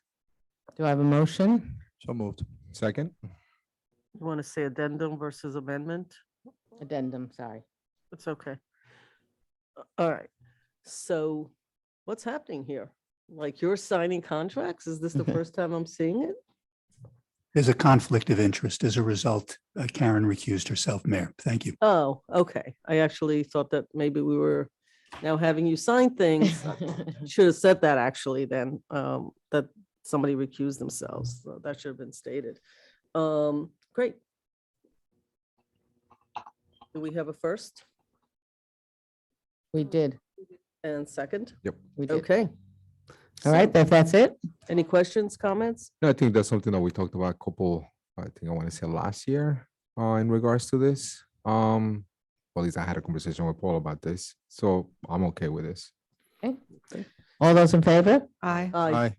Do I have a motion? So moved. Second? You want to say addendum versus amendment? Addendum, sorry. It's okay. All right. So what's happening here? Like you're signing contracts? Is this the first time I'm seeing it? There's a conflict of interest. As a result, Karen recused herself, Mayor. Thank you. Oh, okay. I actually thought that maybe we were now having you sign things. Should have said that actually then, that somebody recused themselves. So that should have been stated. Great. Do we have a first We did. and second? We did. Okay. All right, So, if that's it. any questions, comments? No, I think that's something that we talked about a couple, I think I want to say last year, in regards to this. Well, at least I had a conversation with Paul about this, so I'm okay with this. All those in favor? Aye. Aye.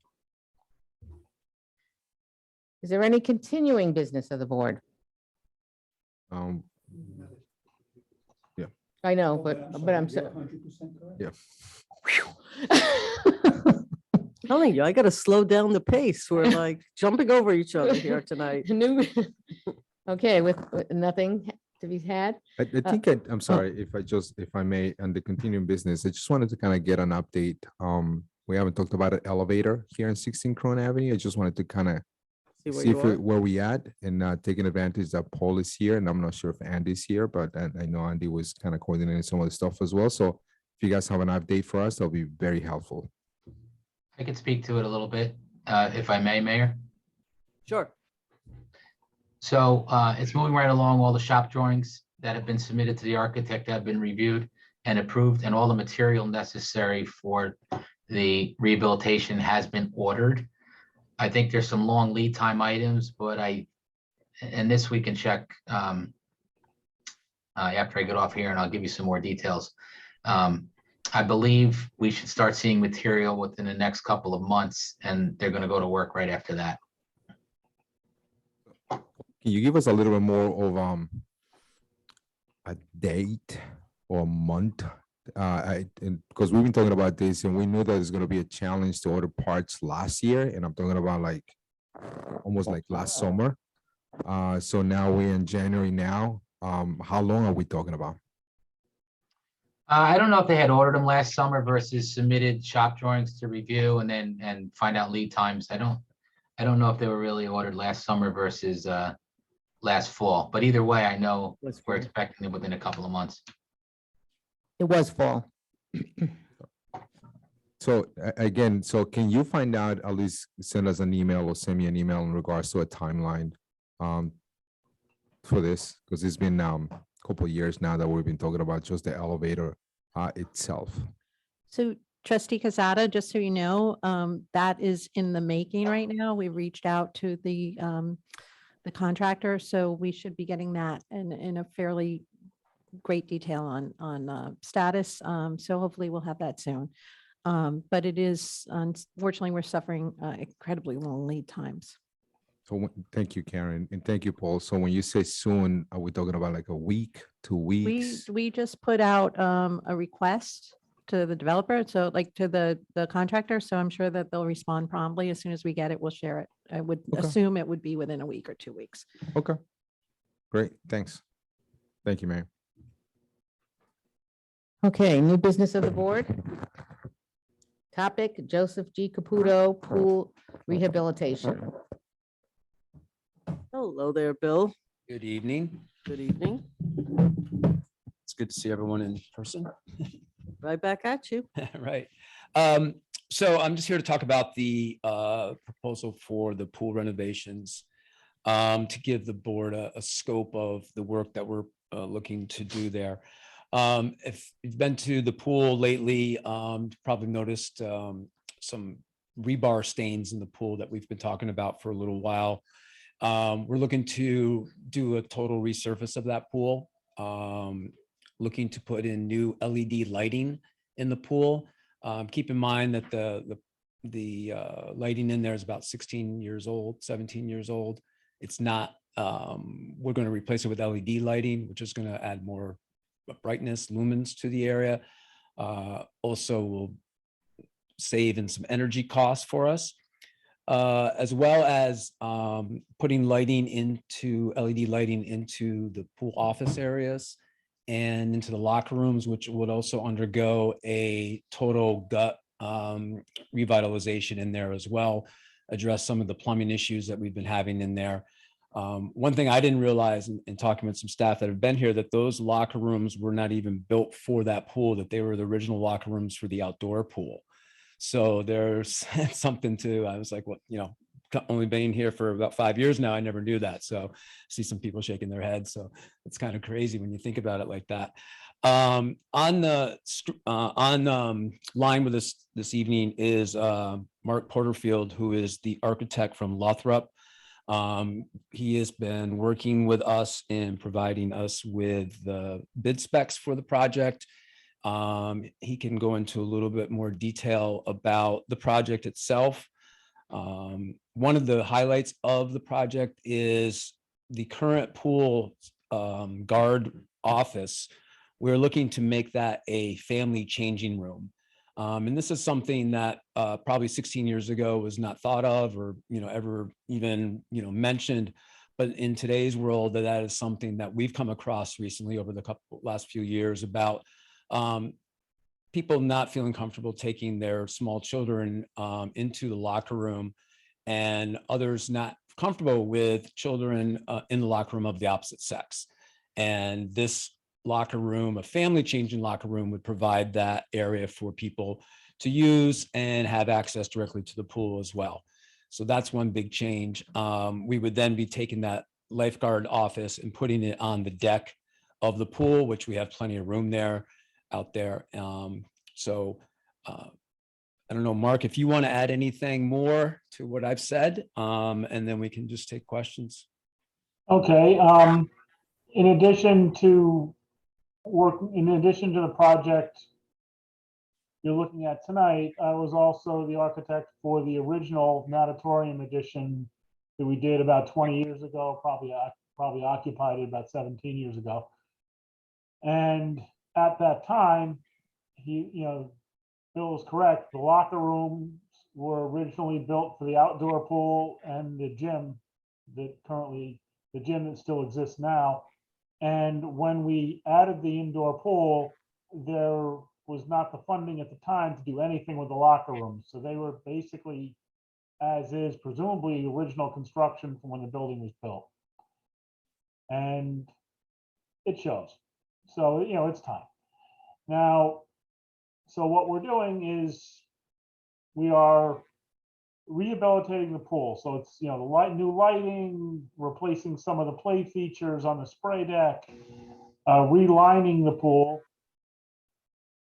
Is there any continuing business of the board? Um, I know, but I'm so. yeah. Telling you, I gotta slow down the pace. We're like jumping over each other here tonight. Okay, with nothing to be had. I think I'm sorry if I may, on the continuing business, I just wanted to kind of get an update. We haven't talked about an elevator here in 16 Crown Avenue. I just wanted to kind of See where see you are. where we at and taking advantage that Paul is here, and I'm not sure if Andy's here, but I know Andy was kind of coordinating some of the stuff as well. So if you guys have an update for us, that'll be very helpful. I could speak to it a little bit, if I may, Mayor. Sure. So it's moving right along. All the shop drawings that have been submitted to the architect have been reviewed and approved, and all the material necessary for the rehabilitation has been ordered. I think there's some long lead time items, but and this we can check after I get off here, and I'll give you some more details. I believe we should start seeing material within the next couple of months, and they're going to go to work right after that. Can you give us a little bit more of a date or a month? Because we've been talking about this, and we knew that it's going to be a challenge to order parts last year, and I'm talking about like almost like last summer. So now we're in January now. How long are we talking about? I don't know if they had ordered them last summer versus submitted shop drawings to review and find out lead times. I don't know if they were really ordered last summer versus last fall, but either way, I know Last we're fall. expecting it within a couple of months. It was fall. So again, so can you find out, at least send us an email or send me an email in regards to a timeline for this? Because it's been a couple of years now that we've been talking about just the elevator itself. So trustee Casada, just so you know, that is in the making right now. We reached out to the contractor, so we should be getting that in a fairly great detail on status. So hopefully we'll have that soon. But it is, unfortunately, we're suffering incredibly long lead times. So thank you, Karen, and thank you, Paul. So when you say soon, are we talking about like a week, 2 weeks? We just put out a request to the developer, so like to the contractor. So I'm sure that they'll respond promptly. As soon as we get it, we'll share it. I would Okay. assume it would be within a week or 2 weeks. Okay, great, thanks. Thank you, Mayor. Okay, new business of the board. Topic, Joseph G. Caputo Pool Rehabilitation. Hello there, Bill. Good evening. Good evening. It's good to see everyone in person. Right back at you. Right. So I'm just here to talk about the proposal for the pool renovations, to give the board a scope of the work that we're looking to do there. If you've been to the pool lately, you've probably noticed some rebar stains in the pool that we've been talking about for a little while. We're looking to do a total resurface of that pool. Looking to put in new LED lighting in the pool. Keep in mind that the lighting in there is about 16 years old, 17 years old. It's not, we're going to replace it with LED lighting, which is going to add more brightness, lumens to the area. Also will save in some energy costs for us, as well as putting lighting into LED lighting into the pool office areas and into the locker rooms, which would also undergo a total gut revitalization in there as well, address some of the plumbing issues that we've been having in there. One thing I didn't realize in talking with some staff that have been here, that those locker rooms were not even built for that pool, that they were the original locker rooms for the outdoor pool. So there's something to, I was like, well, you know, only been here for about 5 years now. I never knew that. So I see some people shaking their heads. So it's kind of crazy when you think about it like that. On line with us this evening is Mark Porterfield, who is the architect from Lothrop. He has been working with us in providing us with the bid specs for the project. He can go into a little bit more detail about the project itself. One of the highlights of the project is the current pool guard office. We're looking to make that a family changing room. And this is something that probably 16 years ago was not thought of or, you know, ever even, you know, mentioned. But in today's world, that is something that we've come across recently over the last few years about people not feeling comfortable taking their small children into the locker room, and others not comfortable with children in the locker room of the opposite sex. And this locker room, a family changing locker room, would provide that area for people to use and have access directly to the pool as well. So that's one big change. We would then be taking that lifeguard office and putting it on the deck of the pool, which we have plenty of room there out there. I don't know, Mark, if you want to add anything more to what I've said, and then we can just take questions. Okay. In addition to the project you're looking at tonight, I was also the architect for the original natatorium edition that we did about 20 years ago, probably occupied it about 17 years ago. And at that time, Bill is correct. The locker rooms were originally built for the outdoor pool and the gym that still exists now. And when we added the indoor pool, there was not the funding at the time to do anything with the locker rooms. So they were basically as is, presumably original construction from when the building was built. And it shows. So, it's time. Now, so what we're doing is we are rehabilitating the pool. So it's, the new lighting, replacing some of the play features on the spray deck, relining the pool,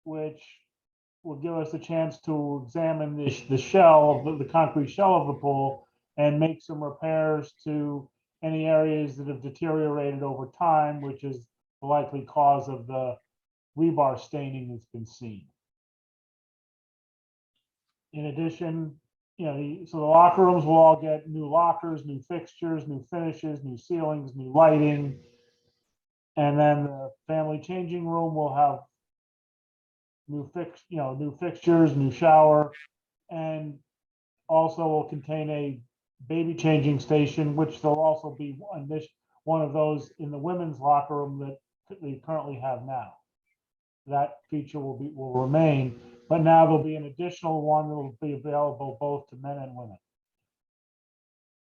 which will give us a chance to examine the shell of the concrete shell of the pool and make some repairs to any areas that have deteriorated over time, which is the likely cause of the rebar staining that's been seen. In addition, so the locker rooms will all get new lockers, new fixtures, new finishes, new ceilings, new lighting. And then the family changing room will have new fixtures, new shower, and also will contain a baby changing station, which there'll also be one of those in the women's locker room that we currently have now. That feature will remain, but now there'll be an additional one that will be available both to men and women.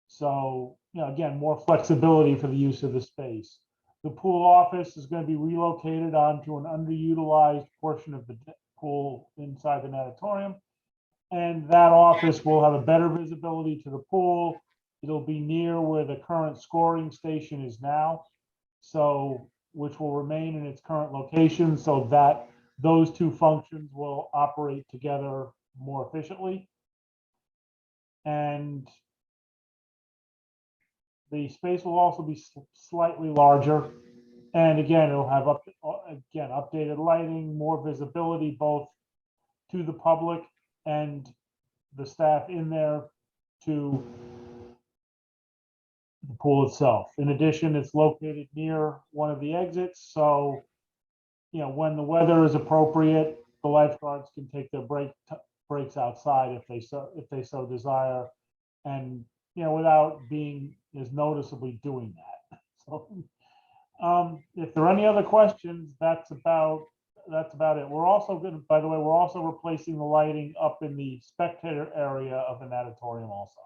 So, again, more flexibility for the use of the space. The pool office is going to be relocated onto an underutilized portion of the pool inside the natatorium. And that office will have a better visibility to the pool. It'll be near where the current scoring station is now. So which will remain in its current location so that those two functions will operate together more efficiently. And the space will also be slightly larger. And again, it'll have updated lighting, more visibility, both to the public and the staff in there to the pool itself. In addition, it's located near one of the exits, so when the weather is appropriate, the lifeguards can take their breaks outside if they so desire, and without being as noticeably doing that. So, if there are any other questions, that's about it. We're also going to, by the way, we're also replacing the lighting up in the spectator area of the natatorium also.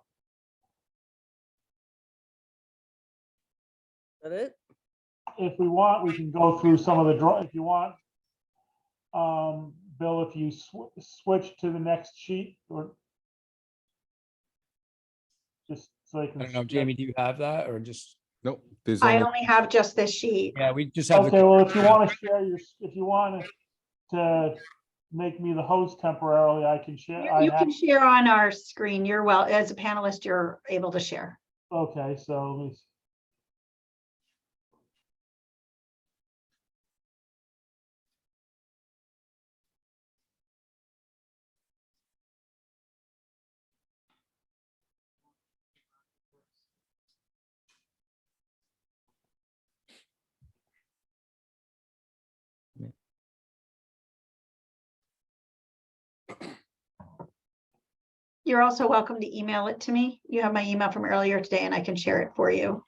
Is that it? If we want, we can go through some of the if you want. Bill, if you switch to the next sheet, or just so they I can. don't know, Jamie, do you have that or just? Nope. There's I only, only have just this sheet. Yeah, we just have. the- Okay, well, if you want to share if you want to make me the host temporarily, I can share. You can share on our screen. You're as a panelist, you're able to share. Okay, so let me. You're also welcome to email it to me. You have my email from earlier today and I can share it for you.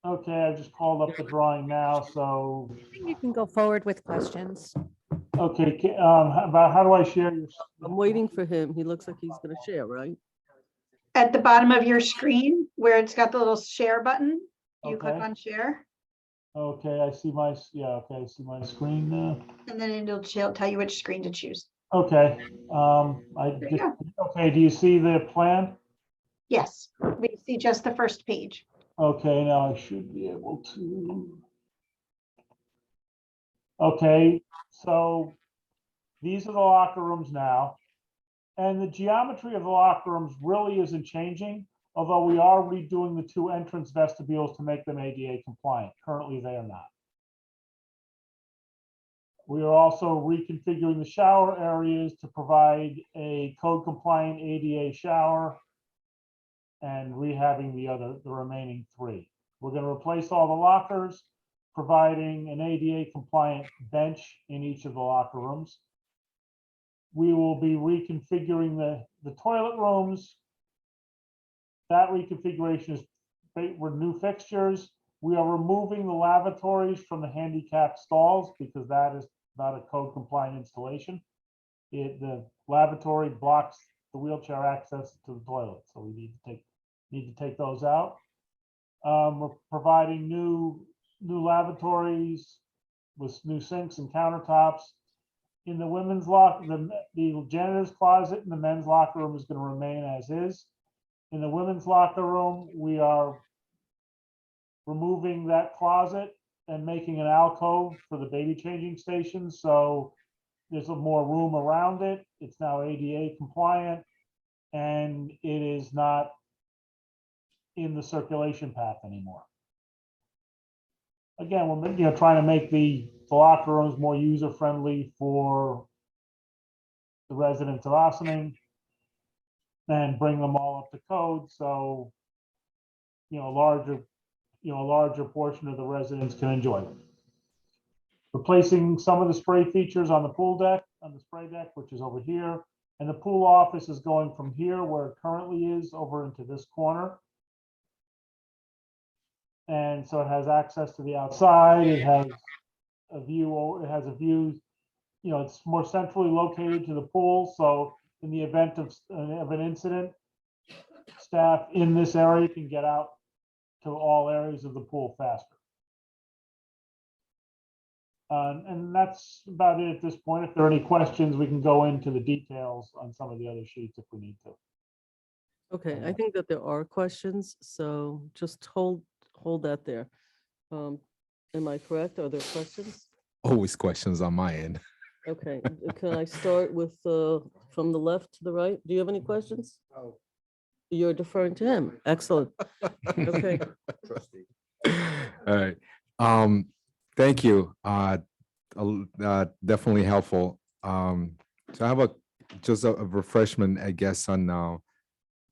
Okay, I just called up the drawing now, so, I think you can go forward with questions. okay, about how do I share your? I'm waiting for him. He looks like he's gonna share, right? At the bottom of your screen where it's got the little share button, you click Okay. on share Okay, I see okay, I see my screen now. and then it'll tell you which screen to choose. Okay, There you go. okay, do you see the plan? Yes, we see just the first page. Okay, now I should be able to. Okay, so these are the locker rooms now. And the geometry of the locker rooms really isn't changing, although we are redoing the two entrance vestibules to make them ADA compliant. Currently, they are not. We are also reconfiguring the shower areas to provide a code compliant ADA shower and rehabbing the remaining three. We're going to replace all the lockers, providing an ADA compliant bench in each of the locker rooms. We will be reconfiguring the toilet rooms. That reconfiguration is with new fixtures. We are removing the lavatories from the handicapped stalls because that is not a code compliant installation. The lavatory blocks the wheelchair access to the toilet, so we need to take those out. We're providing new lavatories with new sinks and countertops. In the women's locker, the janitor's closet in the men's locker room is going to remain as is. In the women's locker room, we are removing that closet and making an alcove for the baby changing station. So there's more room around it. It's now ADA compliant and it is not in the circulation path anymore. Again, we're trying to make the locker rooms more user friendly for the residents of Ossining and bring them all up to code. So, a larger portion of the residents can enjoy them. Replacing some of the spray features on the pool deck, on the spray deck, which is over here. And the pool office is going from here where it currently is over into this corner. And so it has access to the outside. It has a view, it's more centrally located to the pool. So in the event of an incident, staff in this area can get out to all areas of the pool faster. And that's about it at this point. If there are any questions, we can go into the details on some of the other sheets if we need to. Okay, I think that there are questions, so just hold hold that there. Am I correct? Are there questions? Always questions on my end. Okay, can I start with, from the left to the right? Do you have any questions? Oh. You're deferring to him. Excellent. Okay. All right. Thank you. Definitely helpful. So I have just a refreshment, I guess, on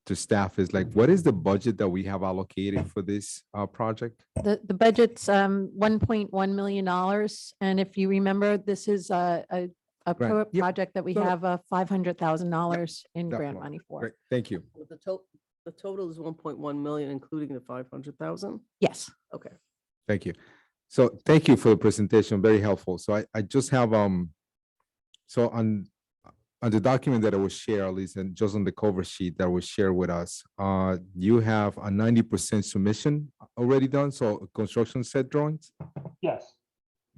to staff is like, what is the budget that we have allocated for this project? The budget's $1.1 million. And if you remember, this is a Yep. project that we No, no. have $500,000 in grant Definitely. money for. Great. Thank you. The total is 1.1 million, including the 500,000? Yes. Okay. Thank you. So thank you for the presentation. Very helpful. So I just have so on the document that I was shared, at least, and just on the cover sheet that was shared with us, you have a 90% submission already done. So construction set drawings. Yes.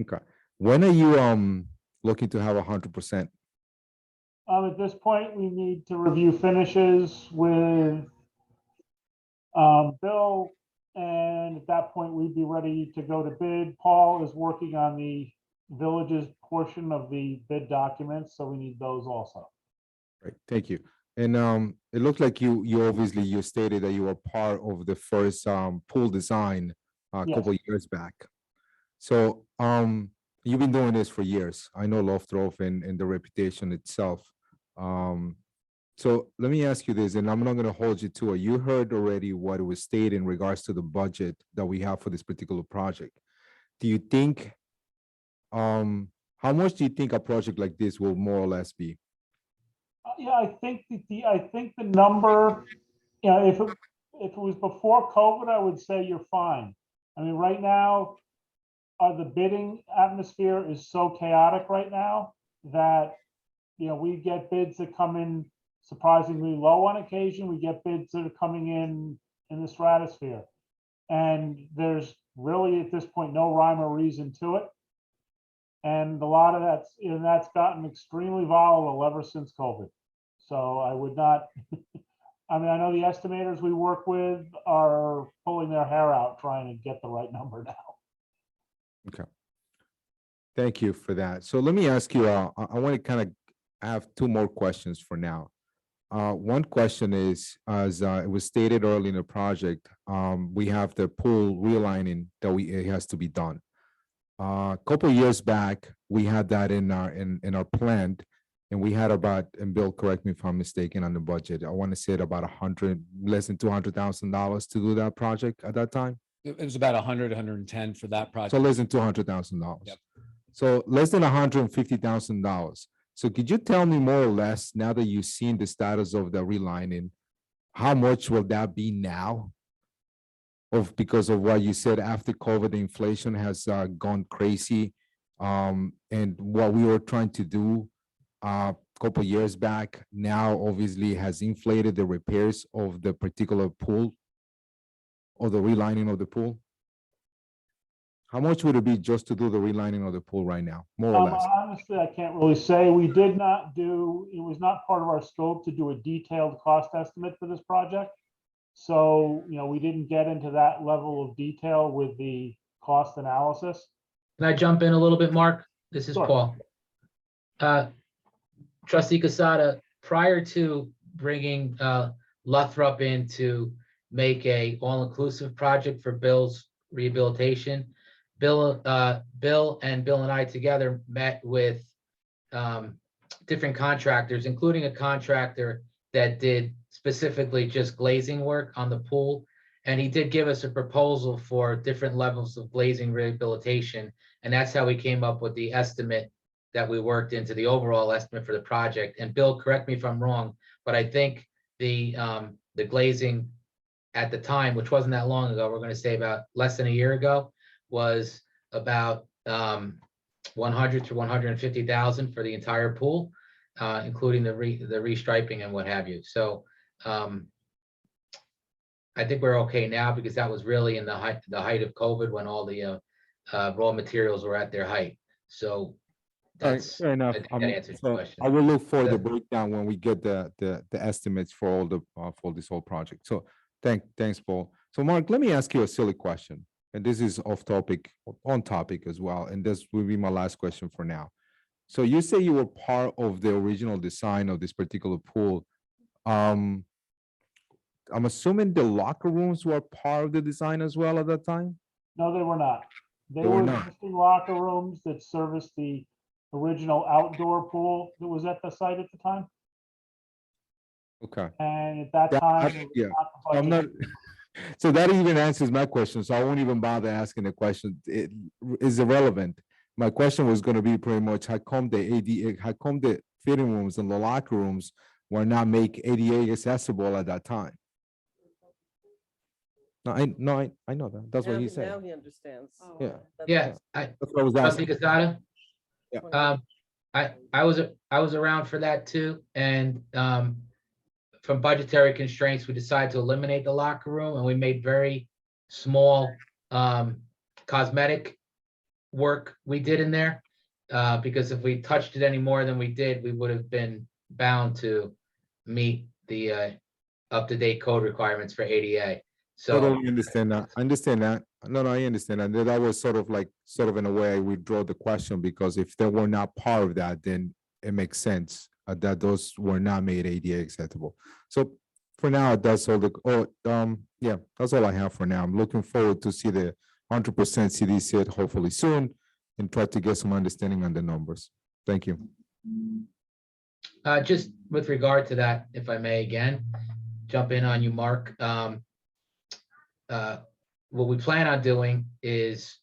Okay. When are you looking to have 100%? At this point, we need to review finishes with Bill, and at that point, we'd be ready to go to bid. Paul is working on the villages portion of the bid documents, so we need those also. Right. Thank you. And it looked like you obviously you stated that you were part of the first pool design a Yes. couple of years back. So you've been doing this for years. I know Lothrop and the reputation itself. So let me ask you this, and I'm not going to hold you to it. You heard already what was stated in regards to the budget that we have for this particular project. Do you think, how much do you think a project like this will more or less be? Yeah, I think the number, you know, if it was before COVID, I would say you're fine. I mean, right now, the bidding atmosphere is so chaotic right now that, you know, we get bids that come in surprisingly low on occasion. We get bids that are coming in the stratosphere. And there's really, at this point, no rhyme or reason to it. And a lot of that's gotten extremely volatile ever since COVID. So I would not, I mean, I know the estimators we work with are pulling their hair out trying to get the right number now. Okay. Thank you for that. So let me ask you, I want to kind of have two more questions for now. One question is, as it was stated early in the project, we have the pool realigning that it has to be done. A couple of years back, we had that in our plan, and we had about, and Bill, correct me if I'm mistaken on the budget, I want to say about less than $200,000 to do that project at that time. It was about 100, 110 for that So project. less than $200,000. Yep. So less than $150,000. So could you tell me more or less, now that you've seen the status of the relining, how much will that be now? Because of what you said, after COVID, the inflation has gone crazy. And what we were trying to do a couple of years back now obviously has inflated the repairs of the particular pool or the relining of the pool. How much would it be just to do the relining of the pool right now, more or less? Honestly, I can't really say. We did not do, it was not part of our scope to do a detailed cost estimate for this project. So, you know, we didn't get into that level of detail with the cost analysis. Can I jump in a little bit, Mark? This is Sure. Paul. Trustee Casada, prior to bringing Lothrop in to make a all-inclusive project for Bill's rehabilitation, Bill and I together met with different contractors, including a contractor that did specifically just glazing work on the pool. And he did give us a proposal for different levels of glazing rehabilitation. And that's how we came up with the estimate that we worked into the overall estimate for the project. And Bill, correct me if I'm wrong, but I think the glazing at the time, which wasn't that long ago, we're going to say about less than a year ago, was about 100 to 150,000 for the entire pool, including the restriping and what have you. So I think we're okay now, because that was really in the height of COVID, when all the raw materials were at their height. So All right, that's, fair enough. I think that answers the So question. I will look for the Yeah. breakdown when we get the estimates for all the for this whole project. So thanks, Paul. So Mark, let me ask you a silly question, and this is off topic, on topic as well, and this will be my last question for now. So you say you were part of the original design of this particular pool. I'm assuming the locker rooms were part of the design as well at that time? No, they were not. They They were were not. existing locker rooms that serviced the original outdoor pool that was at the site at the time. Okay. And at that That- time. it was yeah. not the I'm budget. not, so that even answers my question, so I won't even bother asking the question. It is irrelevant. My question was gonna be pretty much, how come the fitting rooms and the locker rooms were not make ADA accessible at that time? No, I know that. That's what he said. Now he understands. Yeah. That's- Yeah, That's what I was Trustee asking. Casada? Yeah. I was around for that too, and from budgetary constraints, we decided to eliminate the locker room, and we made very small cosmetic work we did in there. Because if we touched it any more than we did, we would have been bound to meet the up-to-date code requirements for ADA. So Totally understand that. I understand that. No, I understand that. That was sort of in a way I withdraw the question, because if they were not part of that, then it makes sense that those were not made ADA acceptable. So for now, that's all yeah, that's all I have for now. I'm looking forward to see the 100% CDC hopefully soon and try to get some understanding on the numbers. Thank you. just with regard to that, if I may again, jump in on you, Mark. What we plan on doing is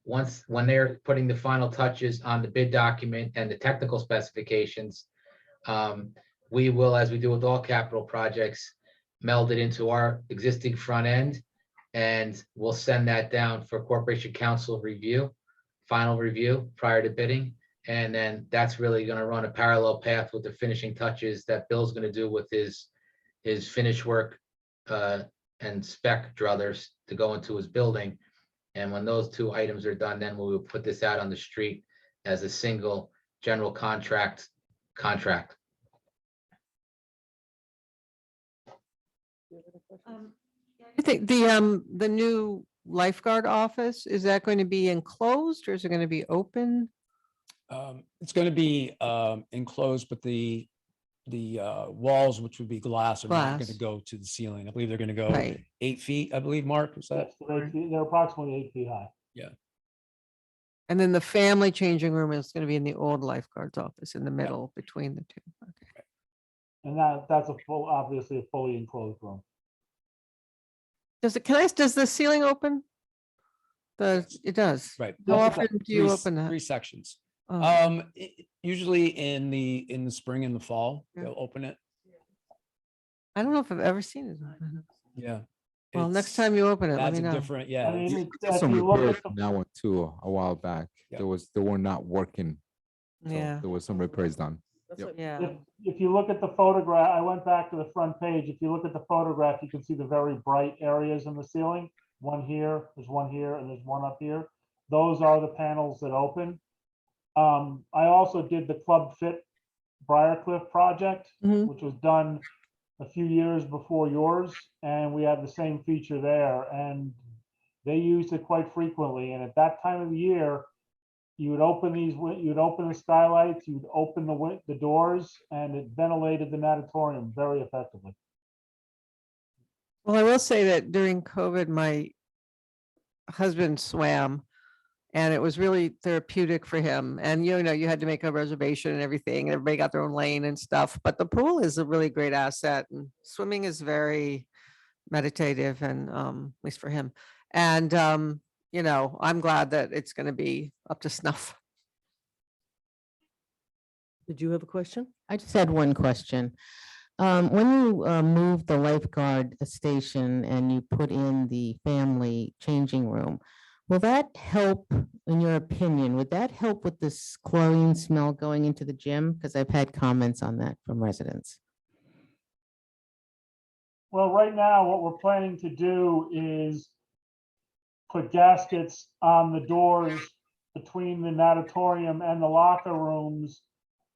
when they're putting the final touches on the bid document and the technical specifications, we will, as we do with all capital projects, meld it into our existing front end, and we'll send that down for Corporation Council review, final review prior to bidding. And then that's really going to run a parallel path with the finishing touches that Bill's going to do with his finish work and spec druthers to go into his building. And when those two items are done, then we will put this out on the street as a single general contract. You think the new lifeguard office, is that going to be enclosed or is it going to be open? It's going to be enclosed, but the walls, which would be glass, are not going to Glass. go to the ceiling. I believe they're going to go Right. 8 feet, I believe, Mark, is that? Yes, they're approximately 8 feet high. And then the family changing room is going to be in the old lifeguard's office in the middle between the two. Okay. And that's obviously a fully enclosed room. Does the ceiling open? It does. Right. How Yes, it often do you open that? Three sections. Oh, Usually in the spring and the fall, Yeah. they'll open it. I don't know if I've ever seen it. open. Yeah. Well, next It's- time you open it, let That's me a know. different, I yeah. mean, it's- if Some you look repairs at the on that one too, a while back. Yeah. They were not working. So Yeah, there was some repairs done. That's Yep. what- yeah. If you look at the photograph, I went back to the front page. If you look at the photograph, you can see the very bright areas in the ceiling. One here, there's one here, and there's one up here. Those are the panels that open. I also did the Club Fit Briarcliff project, Mhm. which was done a few years before yours, and we have the same feature there. And they used it quite frequently. And at that time of the year, you would open you'd open the skylights, you'd open the doors, and it ventilated the natatorium very effectively. Well, I will say that during COVID, my husband swam and it was really therapeutic for him. And you know, you had to make a reservation and everything, and everybody got their own lane and stuff. But the pool is a really great asset, and swimming is very meditative, and at least for him. And you know, I'm glad that it's going to be up to snuff. Did you have a question? I just had one question. When you moved the lifeguard station and you put in the family changing room, will that help, in your opinion, would that help with this chlorine smell going into the gym? Because I've had comments on that from residents. Well, right now, what we're planning to do is put gaskets on the doors between the natatorium and the locker rooms,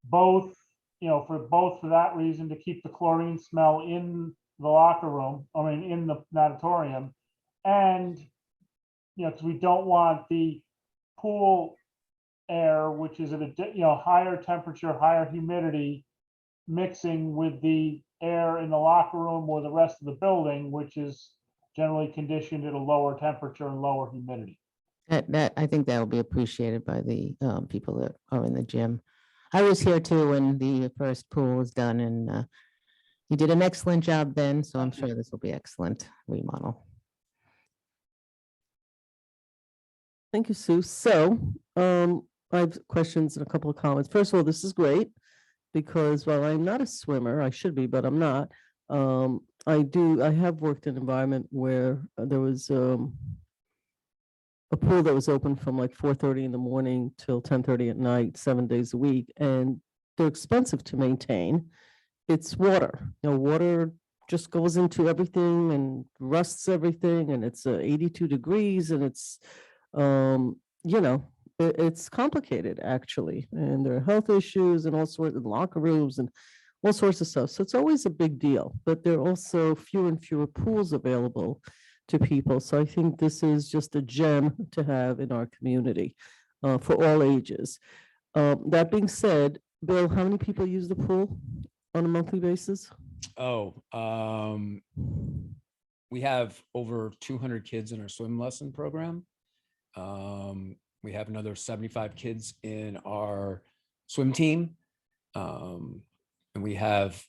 both, for that reason, to keep the chlorine smell in the locker room, in the natatorium, And, because we don't want the pool air, which is at a, higher temperature, higher humidity, mixing with the air in the locker room or the rest of the building, which is generally conditioned at a lower temperature and lower humidity. That, I think that will be appreciated by the people that are in the gym. I was here too when the first pool was done, and you did an excellent job then, so I'm sure this will be excellent remodel. Thank you, Sue. So, I have questions and a couple of comments. First of all, this is great because while I'm not a swimmer, I should be, but I'm not. I have worked in an environment where there was, a pool that was open from like 4:30 in the morning till 10:30 at night, 7 days a week, and they're expensive to maintain. It's water, water just goes into everything and rusts everything, and it's 82 degrees, and it's, it's complicated actually, and there are health issues and all sorts of locker rooms and all sorts of stuff. So it's always a big deal, but there are also fewer and fewer pools available to people. So I think this is just a gem to have in our community for all ages. That being said, Bill, how many people use the pool on a monthly basis? We have over 200 kids in our swim lesson program. We have another 75 kids in our swim team. And we have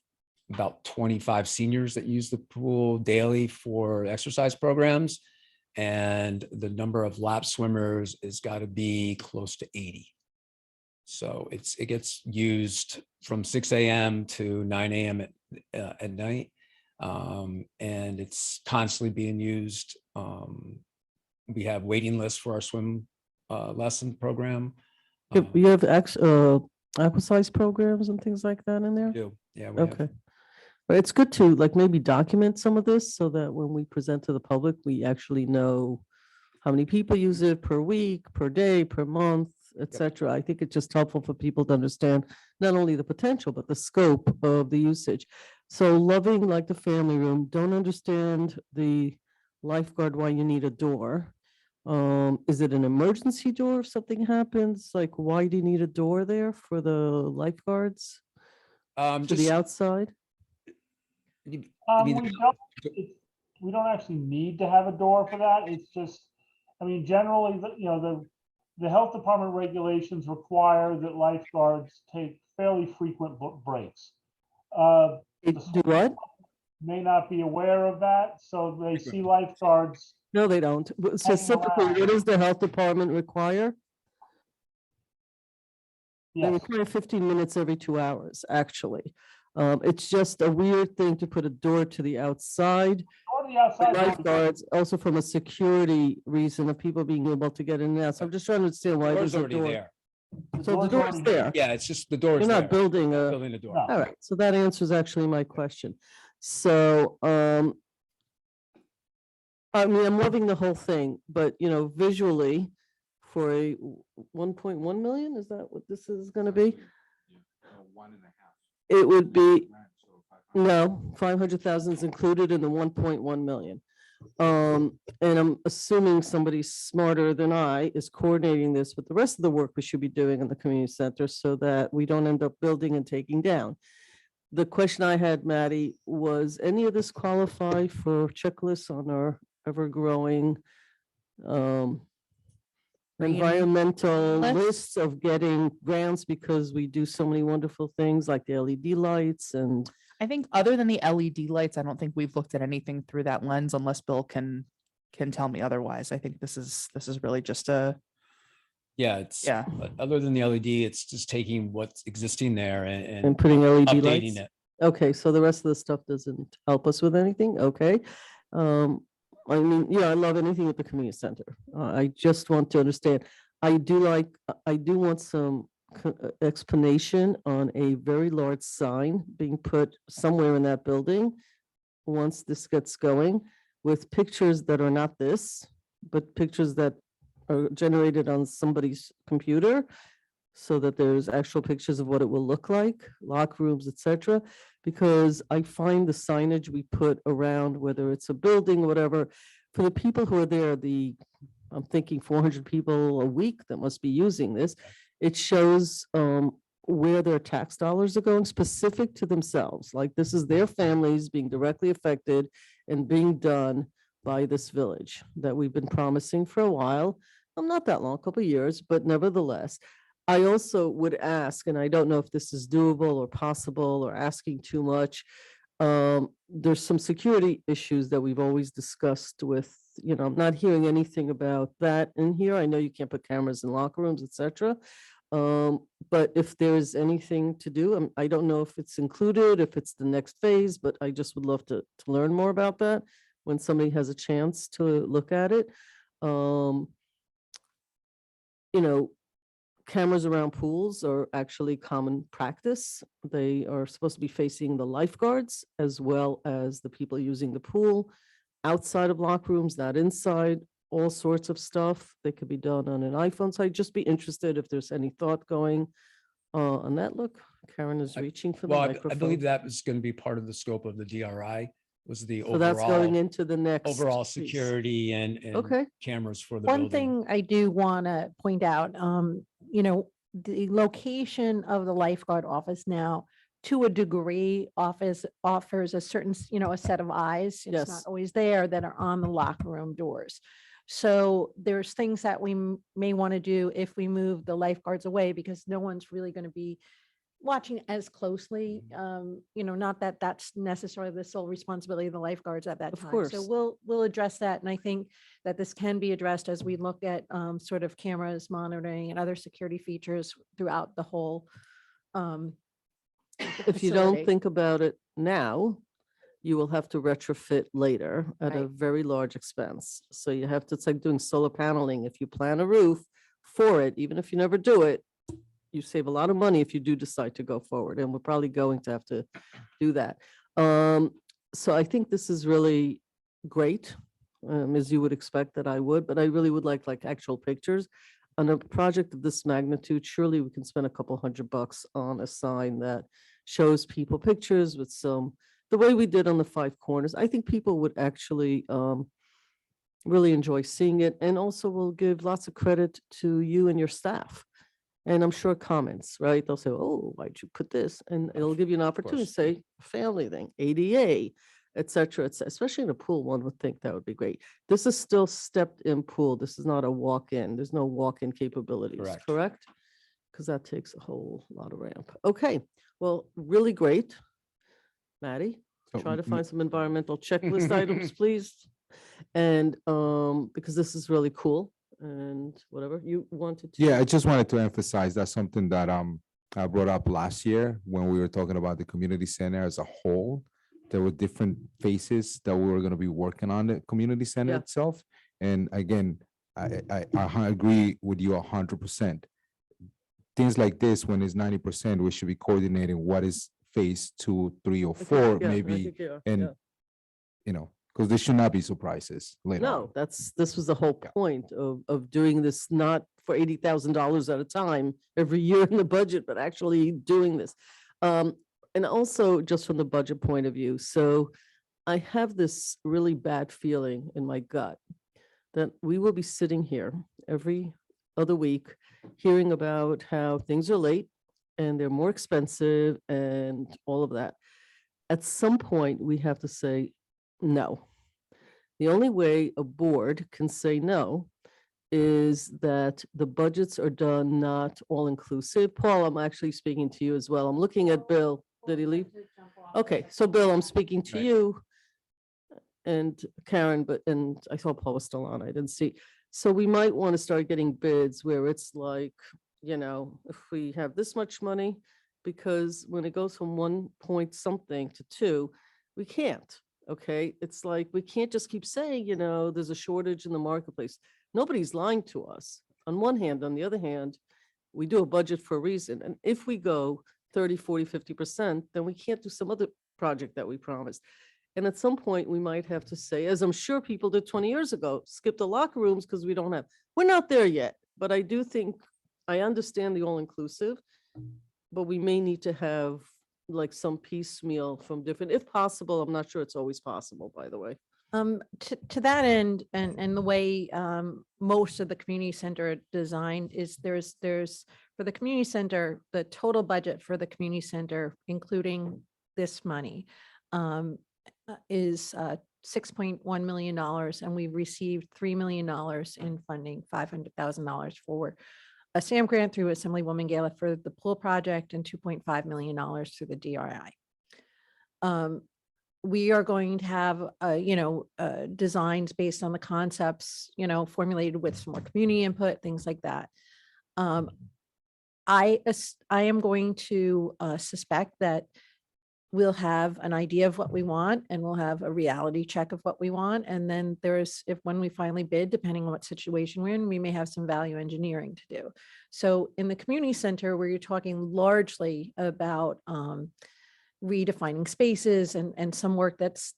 about 25 seniors that use the pool daily for exercise programs. And the number of lap swimmers is got to be close to 80. So it gets used from 6 a.m. to 9 a.m. at night. And it's constantly being used. We have waiting lists for our swim lesson program. You have exercise programs and things like that in there? Yeah. Okay. But it's good to like maybe document some of this so that when we present to the public, we actually know how many people use it per week, per day, per month, etc. I think it's just helpful for people to understand not only the potential, but the scope of the usage. So loving like the family room, don't understand the lifeguard why you need a door. Is it an emergency door if something happens? Like, why do you need a door there for the lifeguards to the outside? We don't actually need to have a door for that. It's just, generally, the health department regulations require that lifeguards take fairly frequent breaks. Do what? May not be aware of that, so they see lifeguards. No, they don't. Specifically, what does the health department require? They Yes. require 15 minutes every 2 hours, actually. It's just a weird thing to put a door to the outside. Or the outside. Lifeguards, also from a security reason of people being able to get in and out. So I'm just trying to understand why Door's there's a already door. there. So the door's there. Yeah, it's just the door's You're there. not building a. Building a door. No. All right, so that answers actually my question. So, I'm loving the whole thing, but visually for a 1.1 million, is that what this is gonna be? It would be, no, 500,000 is included in the 1.1 million. And I'm assuming somebody smarter than I is coordinating this with the rest of the work we should be doing in the community center so that we don't end up building and taking down. The question I had, Maddie, was any of this qualify for checklists on our ever-growing environmental lists of getting grants because we do so many wonderful things like the LED lights and I think other than the LED lights, I don't think we've looked at anything through that lens unless Bill can tell me otherwise. I think this is really just Yeah, other than the LED, it's just taking what's existing there and putting LED updating lights. it. Okay, so the rest of the stuff doesn't help us with anything. Okay. I love anything with the community center. I just want to understand. I do want some explanation on a very large sign being put somewhere in that building once this gets going with pictures that are not this, but pictures that are generated on somebody's computer so that there's actual pictures of what it will look like, locker rooms, etc. Because I find the signage we put around, whether it's a building, whatever, for the people who are there, I'm thinking 400 people a week that must be using this. It shows where their tax dollars are going specific to themselves. Like this is their families being directly affected and being done by this village that we've been promising for a while. Not that long, a couple of years, but nevertheless, I also would ask, and I don't know if this is doable or possible or asking too much. There's some security issues that we've always discussed with, I'm not hearing anything about that in here. I know you can't put cameras in locker rooms, etc. But if there's anything to do, I don't know if it's included, if it's the next phase, but I just would love to learn more about that when somebody has a chance to look at it. Cameras around pools are actually common practice. They are supposed to be facing the lifeguards as well as the people using the pool, outside of locker rooms, not inside, all sorts of stuff. They could be done on an iPhone. So I'd just be interested if there's any thought going on that. Look, Karen is reaching for the Well, I microphone. believe that was going to be part of the scope of the DRI, was the So that's going overall, into the next. overall piece. security and Okay. cameras for the One building. thing I do want to point out, the location of the lifeguard office now, to a degree, offers a certain, a set of eyes. It's Yes. not always there that are on the locker room doors. So there's things that we may want to do if we move the lifeguards away, because no one's really going to be watching as closely. Not that that's necessarily the sole responsibility of the lifeguards at that Of time. course. So we'll address that. And I think that this can be addressed as we look at sort of cameras monitoring and other security features throughout the whole. If you don't facility. think about it now, you will have to retrofit later at a Right. very large expense. So you have to, it's like doing solar paneling. If you plan a roof for it, even if you never do it, you save a lot of money if you do decide to go forward, and we're probably going to have to do that. So I think this is really great, as you would expect that I would, but I really would like actual pictures. On a project of this magnitude, surely we can spend a couple $100 on a sign that shows people pictures with the way we did on the 5 corners. I think people would actually really enjoy seeing it, and also will give lots of credit to you and your staff. And I'm sure comments, right? They'll say, oh, why'd you put this? And it'll give you an opportunity to say, family thing, ADA, et cetera, especially in a pool, one would think that would be great. This is still stepped in pool. This is not a walk-in. There's no walk-in capabilities, correct? Because that takes a whole lot of ramp. Okay, well, really great. Maddie, So try to m- find some environmental checklist items, please. And because this is really cool. And whatever you wanted to. Yeah, I just wanted to emphasize that's something that I brought up last year when we were talking about the community center as a whole. There were different phases that we were going to be working on the community center Yeah. itself. And again, I agree with you 100%. Things like this, when it's 90%, we should be coordinating what is phase 2, 3, or 4, Yeah, I maybe, think you are, and yeah. because there should not be surprises later on. No, this was the whole point of doing this, not for $80,000 at a time every year in the budget, but actually doing this. And also just from the budget point of view. So I have this really bad feeling in my gut that we will be sitting here every other week, hearing about how things are late and they're more expensive and all of that. At some point, we have to say, no. The only way a board can say no is that the budgets are done not all inclusive. Paul, I'm actually speaking to you as well. I'm looking at Bill. Did he leave? Okay, so Bill, I'm speaking to Right. you and Karen, and I saw Paul was still on. I didn't see. So we might want to start getting bids where it's like, if we have this much money, because when it goes from 1 point something to 2, we can't. Okay, it's like we can't just keep saying, there's a shortage in the marketplace. Nobody's lying to us. On one hand, on the other hand, we do a budget for a reason. And if we go 30, 40, 50%, then we can't do some other project that we promised. And at some point, we might have to say, as I'm sure people did 20 years ago, skip the locker rooms because we don't have. We're not there yet, but I do think I understand the all-inclusive, but we may need to have like some piecemeal from different, if possible. I'm not sure it's always possible, by the way. To that end, and the way most of the community center designed is there's for the community center, the total budget for the community center, including this money, is $6.1 million, and we received $3 million in funding, $500,000 for a SAM grant through Assemblywoman Gala for the pool project, and $2.5 million through the DRI. We are going to have, designs based on the concepts, formulated with some more community input, things like that. I am going to suspect that we'll have an idea of what we want, and we'll have a reality check of what we want. And then when we finally bid, depending on what situation we're in, we may have some value engineering to do. So in the community center, where you're talking largely about redefining spaces and some work that's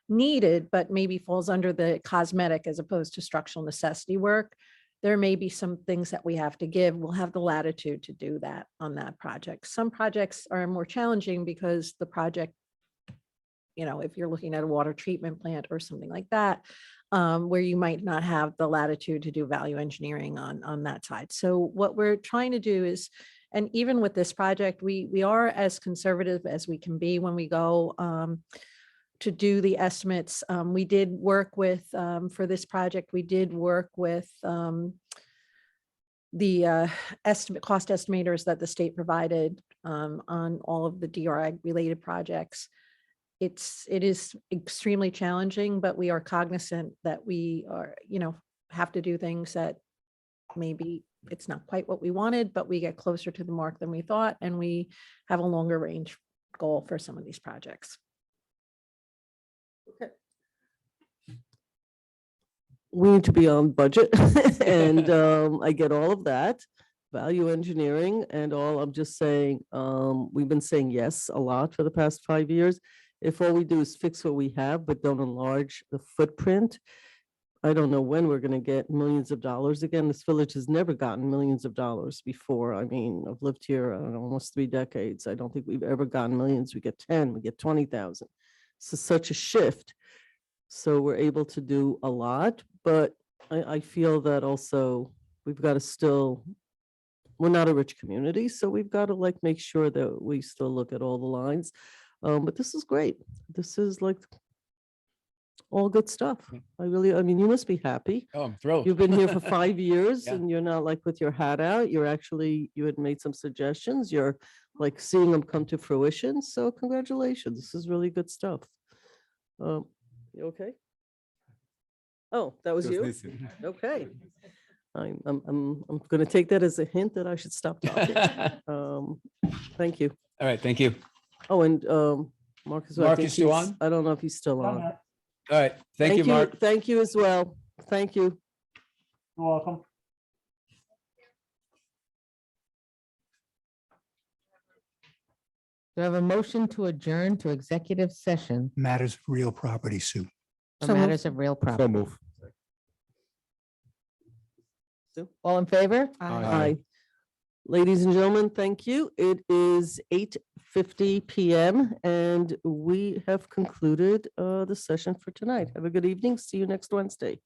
needed, but maybe falls under the cosmetic as opposed to structural necessity work, there may be some things that we have to give. We'll have the latitude to do that on that project. Some projects are more challenging because the project, if you're looking at a water treatment plant or something like that, where you might not have the latitude to do value engineering on that side. So what we're trying to do is, and even with this project, we are as conservative as we can be when we go to do the estimates. We did work with, for this project, we did work with the cost estimators that the state provided on all of the DRI related projects. It is extremely challenging, but we are cognizant that we are, have to do things that maybe it's not quite what we wanted, but we get closer to the mark than we thought, and we have a longer range goal for some of these projects. Okay. We need to be on budget and I get all of that, value engineering and all. I'm just saying, we've been saying yes a lot for the past 5 years. If all we do is fix what we have, but don't enlarge the footprint, I don't know when we're going to get millions of dollars again. This village has never gotten millions of dollars before. I mean, I've lived here, I don't know, almost 3 decades. I don't think we've ever gotten millions. We get 10, we get 20,000. This is such a shift. So we're able to do a lot, but I feel that also we've got to still, we're not a rich community, so we've got to make sure that we still look at all the lines. But this is great. This is all good stuff. I mean, you must be happy. Oh, I'm thrilled. You've been here for 5 years Yeah. and you're not with your hat out. You had made some suggestions. You're seeing them come to fruition. So congratulations. This is really good stuff. You okay? Oh, that was you? Okay. I'm going to take that as a hint that I should stop talking. Thank you. All right, thank you. Oh, and Marcus. I Mark think is still he's- on? I don't know if he's still Done on. that. All right, thank you, Mark. Thank you as well. Thank you. You're welcome. Do I have a motion to adjourn to executive session Matters of real property, Sue. for So moved. matters of real So property? move. All in favor? Aye. Ladies and gentlemen, thank you. It is 8:50 PM and we have concluded the session for tonight. Have a good evening. See you next Wednesday.